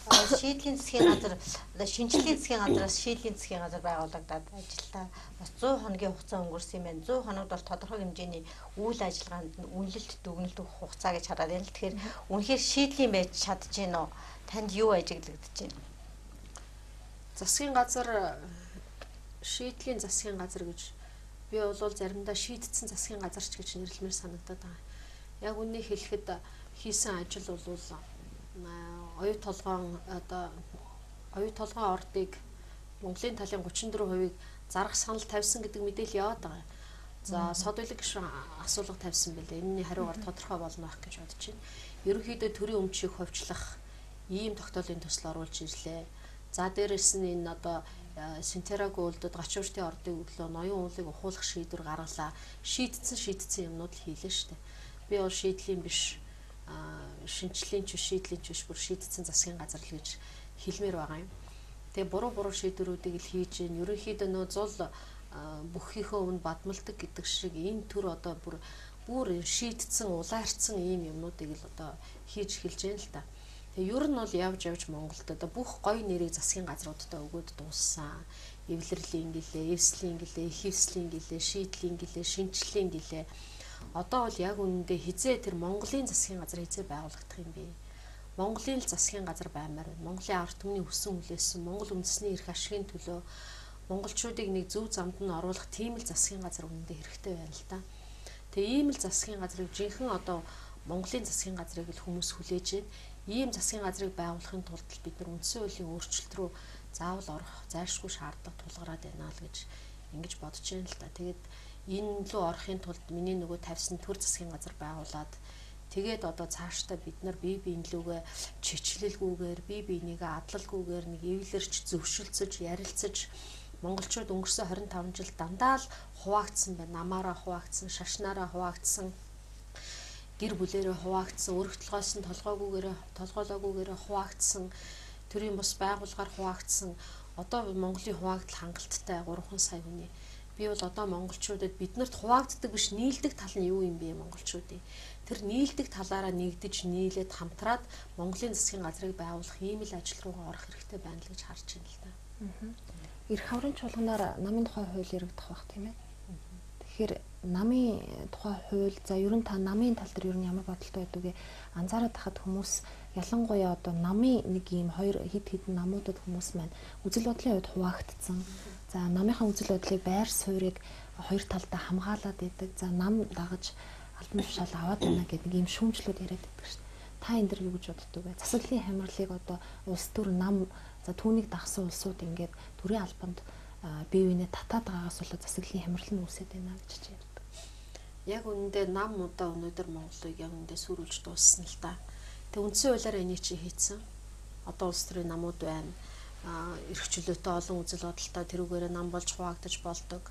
A: Шийдлийн засгийн газар, шинжилгээний засгийн газараас шийдлийн засгийн газар байгуулагдаад ажилдаа бас 100 хоногийн хугацаа өнгөрсөн юм байна. 100 хоногт бол тодорхой хэмжээний үйл ажиллагаанд үнэлэлт дүгнэлт өгөх хугацаа гэж хараад байна л. Тэгэхээр үнэхээр шийдлийн байж чадж гин үү? Танд юу ажиглагдаж байна?
D: Засгийн газар, шийдлийн засгийн газар гэж би бол заримдаа шийдсэн засгийн газарч гэж нэрлэмээр санагдаад байгаа. Яг үннийг хэлэхэд хийсэн ажил бол оюу толгойн ордыг Монголын талын 34%-ийг зарах санал тавьсан гэдэг мэдээлэл яваад байгаа. За сод үлэг гишүүн асуулга тавьсан байлээ. Энэний хариугаар тодорхой болно байх гэж бодож байна. Ерөнхийдөө төрийн өмчийг ховчлох ийм тогтоолын төсөл оруулж ирлээ. За дээрэс нь энэ одоо Синтерагийн улдад гачууртын ордын өглөө ноён уулыг ухуулах шийдвэр гаргалаа. Шийдсэн юмнууд л хийлээ шүү дээ. Би бол шийдлийн биш шинжлэлийн ч шийдлийн ч биш бүр шийдсэн засгийн газар л гэж хэлмээр байгаа юм. Тэгээ буруу шийдвэрүүдийг л хийж гин ерөнхийдөө нөө зул бүхийнхөө өмнө бадмалдаг гэдэг шиг энэ төр одоо бүр шийдсэн улаарцсан ийм юмнуудыг л одоо хийж эхэлж байна л та. Тэгээ ер нь бол явж Монголд одоо бүх гоё нэрийг засгийн газруудтай өгөөд дууссан. Эвлэрлийн гэлээ, эвслийн гэлээ, их эвслийн гэлээ, шийдлийн гэлээ, шинжлэлийн гэлээ. Одоо бол яг үнэндээ хизээ тэр Монголын засгийн газар хизээ байгуулагдах юм бэ? Монголын засгийн газар баймаар байна. Монголын ард түмний хүссэн хүлээсэн, Монгол үндэсний эрх ашигын төлөө монголчуудыг нэг зөв замд нь оруулах тийм л засгийн газар үнэндээ хэрэгтэй байна л та. Тэгээ ийм л засгийн газрыг жинхэнэ одоо Монголын засгийн газрыг л хүмүүс хүлээж байна. Ийм засгийн газрыг байгуулахын тулд бид нар үндсэн хуулийн өөрчлөлт рүү заавал орох зайлшгүй шаардлага тулгараад байна л гэж ингэж бодож байна л та. Тэгээд энэ лөө орохын тулд миний нөгөө тавьсан төр засгийн газар байгуулад тэгээд одоо цаашдаа бид нар бие биенлүүгээ чичлэлгүйгээр бие биенийгээ адлалгүйгээр нэг эвлэрч зөвшөлдсөж ярилцаж монголчууд өнгөрсөн 25 жил дандаа л хуваагдсан байна. Намаараа хуваагдсан, шашнаараа хуваагдсан, гэр бүлээрээ хуваагдсан, өргөтлгөөс нь толгойлоогүйгээр хуваагдсан, төрийн бус байгууллагаар хуваагдсан. Одоо Монголын хуваагдал хангалттай 3 сая хүний. Би бол одоо монголчуудад биднэрт хуваагддаг биш нийлдэг тал нь юу юм бэ монголчуудын? Тэр нийлдэг талаараа нэгдэж нийлээд хамтраад Монголын засгийн газрыг байгуулах ийм л ажил руугаа орох хэрэгтэй байна л гэж харж байна л та.
B: Эрх хаврын чуулганаар намын тухай хууль яригдах байх тийм ээ. Тэгэхээр намын тухай хууль за ер нь та намын тал дээр ер нь ямар бодолтой байдгийг анзаараад тахад хүмүүс ялангуяа одоо намын нэг ийм хоёр хид намуудад хүмүүс маань үзэл бодлын хувьд хуваагдсан. За намынхаа үзэл бодлыг байр суурийг хоёр талдаа хамгаалаад идэг. За нам дагаж албан тушаал аваад байна гэдэг ийм шүүмжлүүд яриад байдаг шүү дээ. Та энэ дэр юу гэж боддог вэ? Засаглалын хамгааллыг одоо улс төр нам за түүнийг дагсан улсууд ингээд төрийн албанд бие биенээ татаад байгаагаас болоод засаглалын хамгаалал нь үүсээд байна гэж ярьдаг.
D: Яг үнэндээ нам удаа өнөөдөр Монголыг яг үнэндээ сүрүүлж дууссан л та. Тэг үндсэн хуулиар энийг чи хийцэн. Одоо улс төрийн намууд байна. Эрх чөлөөтэй олон үзэл бодолтой тэрүүгээрээ нам болж хуваагдаж болдог.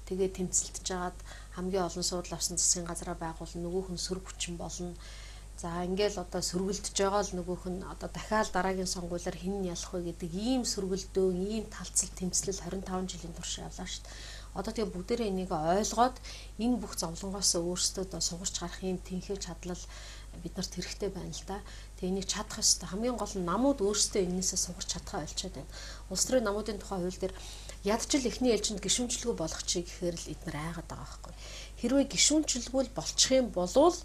D: Тэгээд тэмцэлдэж жагаад хамгийн олон суудлал авсан засгийн газараа байгуулна. Нөгөөх нь сөрөг хүчин болно. За ингээл одоо сөргөлдөж байгаа л нөгөөх нь одоо дахиад дараагийн сонгуулиар хэн нь ялах вэ гэдэг ийм сөргөлдөө, ийм талцал тэмцлэл 25 жилийн турш явлаа шүү дээ. Одоо тэгээ бүгдээрээ энийг ойлгоод энэ бүх зовлонгоос өөрсдөө сугарч гарах юм тэнхээ чадлал биднэрт хэрэгтэй байна л да. Тэгээ энийг чадах ёстой. Хамгийн гол нь намууд өөрсдөө энээсээ сугарч чадхаа олцоод байна. Улс төрийн намуудын тухай хууль дээр ядчил эхний ээлжинд гишүүнчлэгөө болгох чиг гэхээр л эднэр айгаад байгаа байхгүй. Хэрвээ гишүүнчлэггүй болчих юм болвол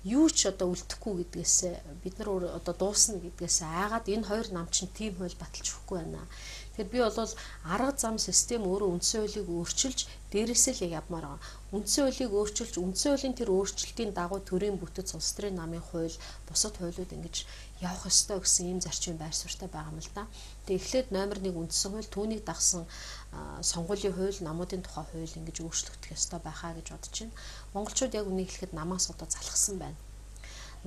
D: юу ч одоо үлдэхгүй гэдгээс бид нар одоо дуусна гэдгээс айгаад энэ хоёр нам чинь тийм хууль баталж өгөхгүй байна. Тэгэхээр би бол арга зам систем өөрөө үндсэн хуулийг өөрчилж дээрээсээ л явмаар байгаа. Үндсэн хуулийг өөрчилж үндсэн хуулийн тэр өөрчлөлтийн дагуу төрийн бүтэц улс төрийн намын хууль бусад хуулиуд ингэж явах ёстой гэсэн ийм зарчим байр суурьтай байгаа юм л да. Тэгээ эхлээд номер 1 үндсэн хууль түүнийг дагсан сонгуулийн хууль, намуудын тухай хууль ингэж өөрчлөгдөх ёстой байхаа гэж бодож байна. Монголчууд яг үнийг хэлэхэд намаас одоо залхсан байна.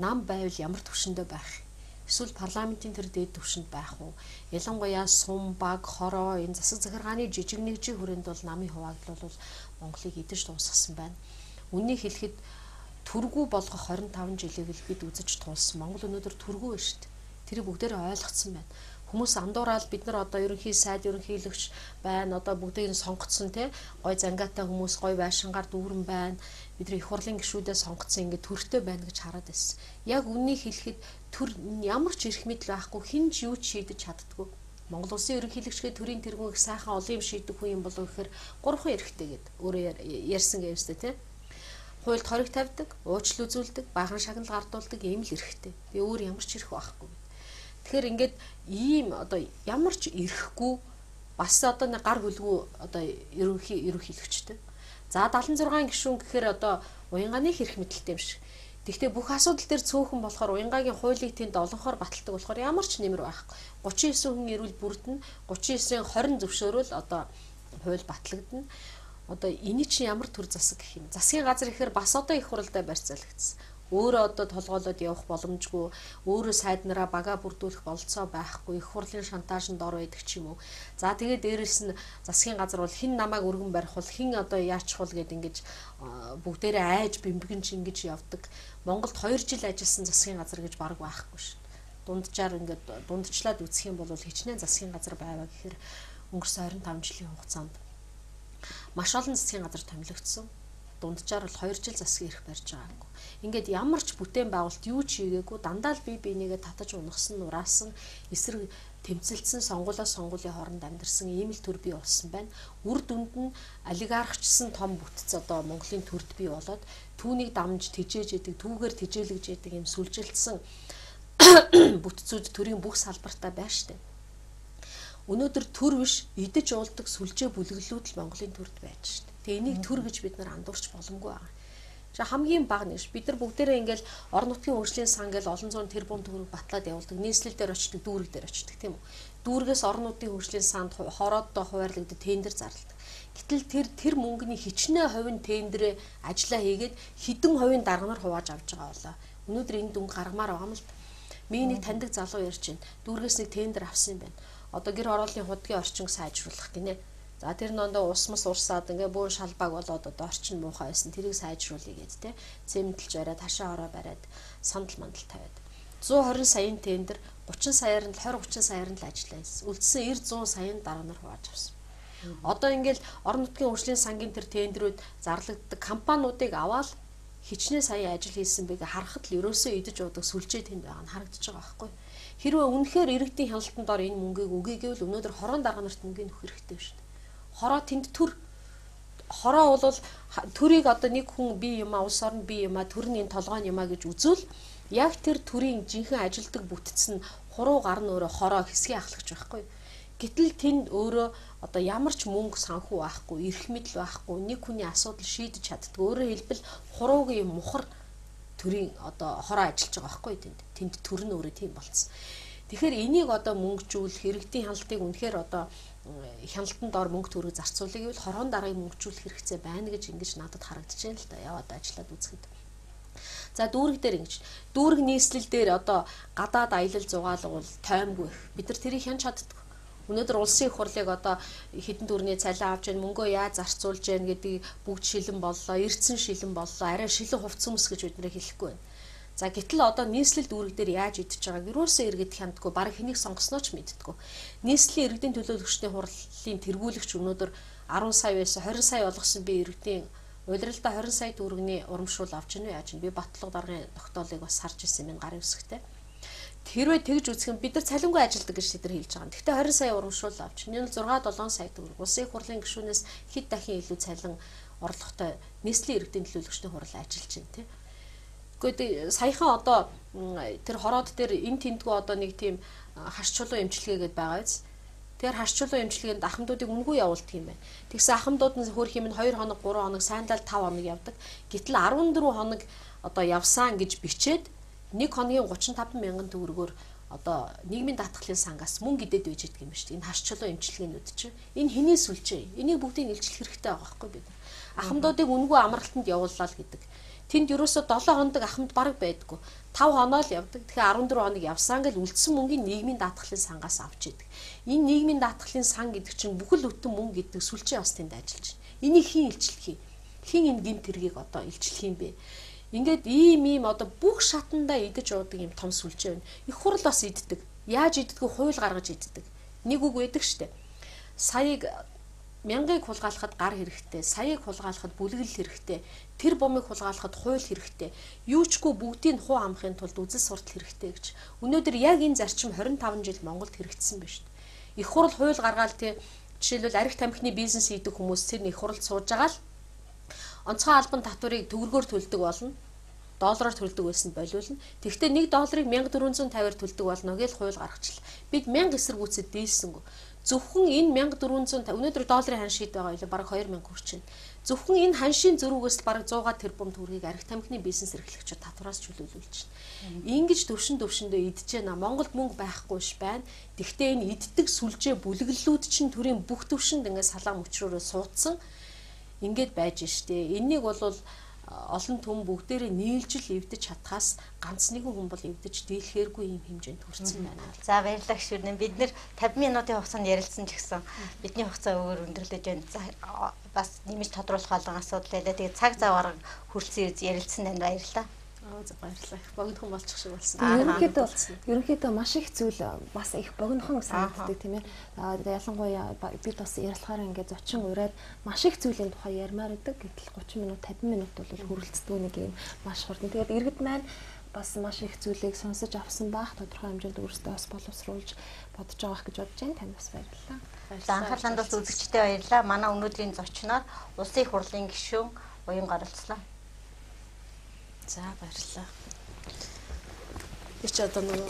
D: Нам байвал ямар түвшиндээ байх? Эсвэл парламентын тэр дээд түвшинд байх уу? Ялангуяа сум, баг, хороо, энэ засаг захиргааны жижиг нэгжийн хүрээнд бол намын хуваагдал бол Монголыг идэж дуусгасан байна. Үнийг хэлэхэд түргүү болгох 25 жилийг л бид үзэж туулсан. Монгол өнөөдөр түргүү байна шүү дээ. Тэрийг бүгдээрээ ойлгоцсон байна. Хүмүүс андуураад бид нар одоо ерөнхий сайд ерөнхийлөгч байна. Одоо бүгдийг нь сонгоцсон тий. Гой зангаатай хүмүүс, гой байшингаар дүүрэн байна. Бидний их хурлын гишүүдээ сонгоцсон ингээд төртөө байна гэж хараад байсан. Яг үнийг хэлэхэд төр ямар ч эрх мэдэл байхгүй хэн ч юу ч шийдэж чаддгүй. Монгол улсын ерөнхийлөгчгээ төрийн тэргүүн их сайхан олон юм шийдэх хүн юм болов гэхээр 3 эрхтэй гэд өөрөө ярьсан гэвстэй тий. Хуульд хориг тавьдаг, уучлал үзүүлдэг, баахан шагнал гардуулдаг ийм л эрхтэй. Тэгээ өөр ямар ч эрх байхгүй. Тэгэхээр ингээд ийм одоо ямар ч эрхгүй бас одоо нэг гар хөлгүй одоо ерөнхийлөгчтэй. За 76 гишүүн гэхээр одоо уянгааны эрх мэдэлтэй юм шиг. Тэгвэл бүх асуудал дээр цөөхөн болохоор уянгагийн хуулийг тэнд олонхоор баталдаг болохоор ямар ч нэмэр байхгүй. 39 хүн ирүүл бүрдэн 39-ийн 20 зөвшөөрөл одоо хууль батлагдана. Одоо эний чинь ямар төр засаг гэх юм. Засгийн газар ихээр бас одоо их хуралдаа барьцаалагдсан. Өөрөө одоо толгоолоод явах боломжгүй, өөрөө сайднараа бага бүрдүүлэх болцоо байхгүй, их хурлын шантаажинд ор байдаг ч юм уу. За тэгээд дээрэс нь засгийн газар бол хэн намайг өргөн барих бол хэн одоо яачих бол гэд ингэж бүгдээрээ айж бэмбэгэнч ингэж явдаг. Монголд 2 жил ажилласан засгийн газар гэж баг байхгүй шүү. Дунджаар ингээд дундчлаад үзэх юм бол хичнээн засгийн газар байваа гэхээр өнгөрсөн 25 жилийн хугацаанд маш олон засгийн газар томилогдсон. Дунджаар бол 2 жил засгийн эрх барьж байгаагүй. Ингээд ямар ч бүтээн байгуулалт юу ч хийгээгүй дандаа л бие бинийгээ татаж унахсан, нураасан, эсрэг тэмцэлцсэн сонгуулийн хооронд амьдэрсэн ийм л төр бий болсон байна. Үр дүнд нь олигархчсан том бүтц одоо Монголын төрд бий болоод түүнийг дамж тижээж яадаг, түүгээр тижээлгэж яадаг ийм сүлжилтсэн бүтцүүд төрийн бүх салбартаа байна штэ. Өнөөдөр төр биш идэж уулдаг сүлжээ бүлэглэлүүд л Монголын төрд байж штэ. Тэгээ энийг төр гэж бид нар андуурч боломгүй байгаа. Хамгийн бага нэгш бид нар бүгдээрээ ингээл орон нутгийн хөгжлийн сан гэл олон зуун тэрбум төгрөг батлаад явуулдаг, нийслэл дээр очдог, дүүрэг дээр очдог тийм үү. Дүүргээс орон нутгийн хөгжлийн санд хорооддоо хуваарлагддаг тендер зарладаг. Гэтэл тэр мөнгөний хичнээн хувийн тендерээ ажиллаа хийгээд хэдэн хувийн дарганаар хувааж авч байгаа болоо. Өнөөдөр энэ дүнг гаргамаар байгаа юм л та. Миний нэг таньдаг залуу ярьж байна. Дүүргээс нэг тендер авсан юм байна. Одоо гэр хорооллын худгийн орчинг сайжруулах гинэ. За тэр нондоо ус мас урсаад ингээ бөөн шалбаг болоод одоо орчин муухай байсан. Тэрийг сайжруулъя гэд те. Цементэлж бариад хашаа ороо бариад сандал мандал тавиад. 120 саяын тендер 30 саяар нь 20-30 саяар нь л ажиллаа хийсэн. Үлдсэн 90-100 саяын дарганаар хувааж авсан. Одоо ингээл орон нутгийн хөгжлийн сангийн тэр тендерүүд зарлагддаг компаниудыг аваад хичнээн сая ажил хийсэн бэг харахад л ерөөсөө идэж уудаг сүлжээ тэнд байгаа нь харагдаж байгаа байхгүй. Хэрвээ үнэхээр иргэдийн хяналтанд ор энэ мөнгийг өгье гэвэл өнөөдөр хорон дарганарт мөнгөний нөх хэрэгтэй шүү дээ. Хороо тэнд төр хороо бол төрийг одоо нэг хүн бие юмаа улс орнд бие юмаа төрний толгойн юмаа гэж үзвэл яг тэр төрийн жинхэнэ ажилдаг бүтц нь хуруу гар нь өөрөө хороо хэсгийн ахлагч байхгүй. Гэтэл тэнд өөрөө одоо ямар ч мөнгө санхүү байхгүй, эрх мэдэл байхгүй, нэг хүний асуудал шийдэж чаддаг. Өөрөөр хэлбэл хуруугийн мухар төрийн одоо хороо ажиллаж байгаа байхгүй тэнд. Тэнд төр нь өөрөө тийм болцсон. Тэгэхээр энийг одоо мөнгөжүүлэх, иргэдийн хяналтыг үнэхээр одоо хяналтанд ор мөнгө төгрөг зарцуулъя гэвэл хорон дараагийн мөнгөжүүлэх хэрэгцээ байна гэж ингэж надад харагдаж байна л да. Яваад ажиллаад үзэхэд. За дүүрэг дээр ингэж дүүрэг нийслэл дээр одоо гадаад аялал зугаалга бол тоймгүй их. Бид нар тэрийг хянч чаддаг. Өнөөдөр улсын их хурлыг одоо хэдэн төгрөгийн цалин авч яа мөнгөө яаж зарцуулж яа гэдгийг бүгд шилэн боллоо, эрдсэн шилэн боллоо, арай шилэн хувц хүмүүс гэж бид нэр хэлэхгүй байна. За гэтэл одоо нийслэл дүүрэг дээр яаж идэж байгааг юусоо иргэд хяндаггүй, баг хэнийг сонгосноо ч мэддэггүй. Нийслэлийн иргэдийн төлөөлөгчдийн хурлын тэргүүлэгч өнөөдөр 10 сая байсан 20 сая болгосон би иргэдийн удирдалтаа 20 сая төгрөгийн урамшуул авч ийнэ яаж би батлага даргын тогтоолыг бас харж ирсэн минь гарын үсгтэй. Хэрвээ тэгж үзэх юм бид нар цалингүй ажилдаг гэж тэд нар хэлж байгаа. Гэхдээ 20 сая урамшуул авч энэ 6-7 сая төгрөг улсын их хурлын гишүүнээс хэд дахин илүү цалин орлоготой нийслэлийн иргэдийн төлөөлөгчдийн хурал ажиллаж байна тийм. Гэхдээ саяхан одоо тэр хороод дээр энэ тэмдгүү одоо нэг тийм харч чулуу эмчилгээгээд байгаа биз. Тэгэхээр харьцуулан эмчилгээнд ахмадуудыг үнгүй явуулдаг юм байна. Тэгсэн ахмадууд нь хөрх юм нь 2 хоног, 3 хоног, сайндал 5 хоног явдаг. Гэтэл 14 хоног одоо явсан гэж бичээд 1 хоногийн 35 мянган төгрөгөөр одоо нийгмийн даатгалын сангаас мөнгө идээд байж идэг юм шүү дээ. Энэ харьцуулан эмчилгээнүүд чинь энэ хэний сүлжээ? Энийг бүгдийг илчлэх хэрэгтэй байгаа байхгүй бид. Ахмадуудыг үнгүй амралтанд явууллаа л гэдэг. Тэнд ерөөсө 7 хоног ахмад бараг байдаггүй. 5 хоноо л явдаг. Тэгэхээр 14 хоног явсан гэл үлдсэн мөнгийг нийгмийн даатгалын сангаас авч идэг. Энэ нийгмийн даатгалын сан гэдэг чинь бүхэл бүтэн мөнгө гэдэг сүлжээ бас тэнд ажиллаж байна. Энийг хэн илчлэх юм? Хэн энэ гэмт хэргийг одоо илчлэх юм бэ? Ингээд ийм одоо бүх шатандаа идэж уудаг юм том сүлжээ байна. Их хурл бас иддэг. Яаж иддэггүй хууль гаргаж иддэг. Нэг үг байдаг штэ. Саяыг мянгаыг хулгайлахад гар хэрэгтэй, саяыг хулгайлахад бүлгэл хэрэгтэй, тэр бомыг хулгайлахад хууль хэрэгтэй. Юучгүй бүгдийг хуу амахын тулд үзэл суртал хэрэгтэй гэж. Өнөөдөр яг энэ зарчим 25 жил Монголд хэрэгжсэн байна шүү дээ. Их хурл хууль гаргаал тий жишээлбэл арх тамхины бизнес хийдэг хүмүүс тэр их хурлд сууж байгаа л онцгой албан татварыг төгрөгөөр төлдөг болно. Доллараар төлдөг байсан болиулна. Тэгвэл $1 1450-аар төлдөг болно гэж хууль гаргачихлаа. Бид 1000 эсэргүүцэд дээлсэнгүү. Зөвхөн энэ 1450 өнөөдөр долларын хань шийд байгаа илүү бараг 2000 хүрчин. Зөвхөн энэ ханшийн зөрүүгөөс бараг 100 тэрбум төгрөгийг арх тамхины бизнес эрхлэгчид татвараас чөлөөлүүлж байна. Ингэж төвшөндөө идэж байна. Монголд мөнгө байхгүй ш байна. Тэгвэл энэ иддэг сүлжээ бүлэглэлүүд чинь төрийн бүх төвшөнд ингээд салаам өчрөөрөө суудсан. Ингээд байж штэ. Энийг бол олон түн бүгдээрээ нийлжил эвдэж чадхаас ганц нэгэн хүн бол эвдэж дийлэхээргүй юм хэмжээнд хүрсэн байна.
A: За баярлалаа гişүрнэ. Бид нэр 50 минутын хугацаанд ярилцсан ч гэсэн бидний хугацаа өөр өндөрлөж байна. Бас нэмж тодруулах олон асуудал байлаа. Тэгээ цаг зав арга хүрэлцэн ярилцсан танд баярлалаа.
D: За баярлалаа. Богинохон болчих шиг болсон.
B: Ерөнхийдөө маш их зүйл бас их богинохон санагддаг тийм ээ. Ялангуяа бид бас ярилцахаар ингээд зочин ураад маш их зүйлийн тухай ярмаар байдаг. Гэтэл 30 минут 50 минут бол хүрэлцдэг нэг юм маш хурдан. Тэгээд иргэд маань бас маш их зүйлийг сонсож авсан баах тодорхой хэмжээнд өөрсдөө бас боловсруулж бодож байгаах гэж бодож байна. Танд бас баярлалаа.
A: За анхаарланд бас үзэгчтэй баярлалаа. Манай өнөөдрийн зочноор Улсын их хурлын гишүүн Уян оролцлоо.
D: За баярлалаа. Би ч одоо нэг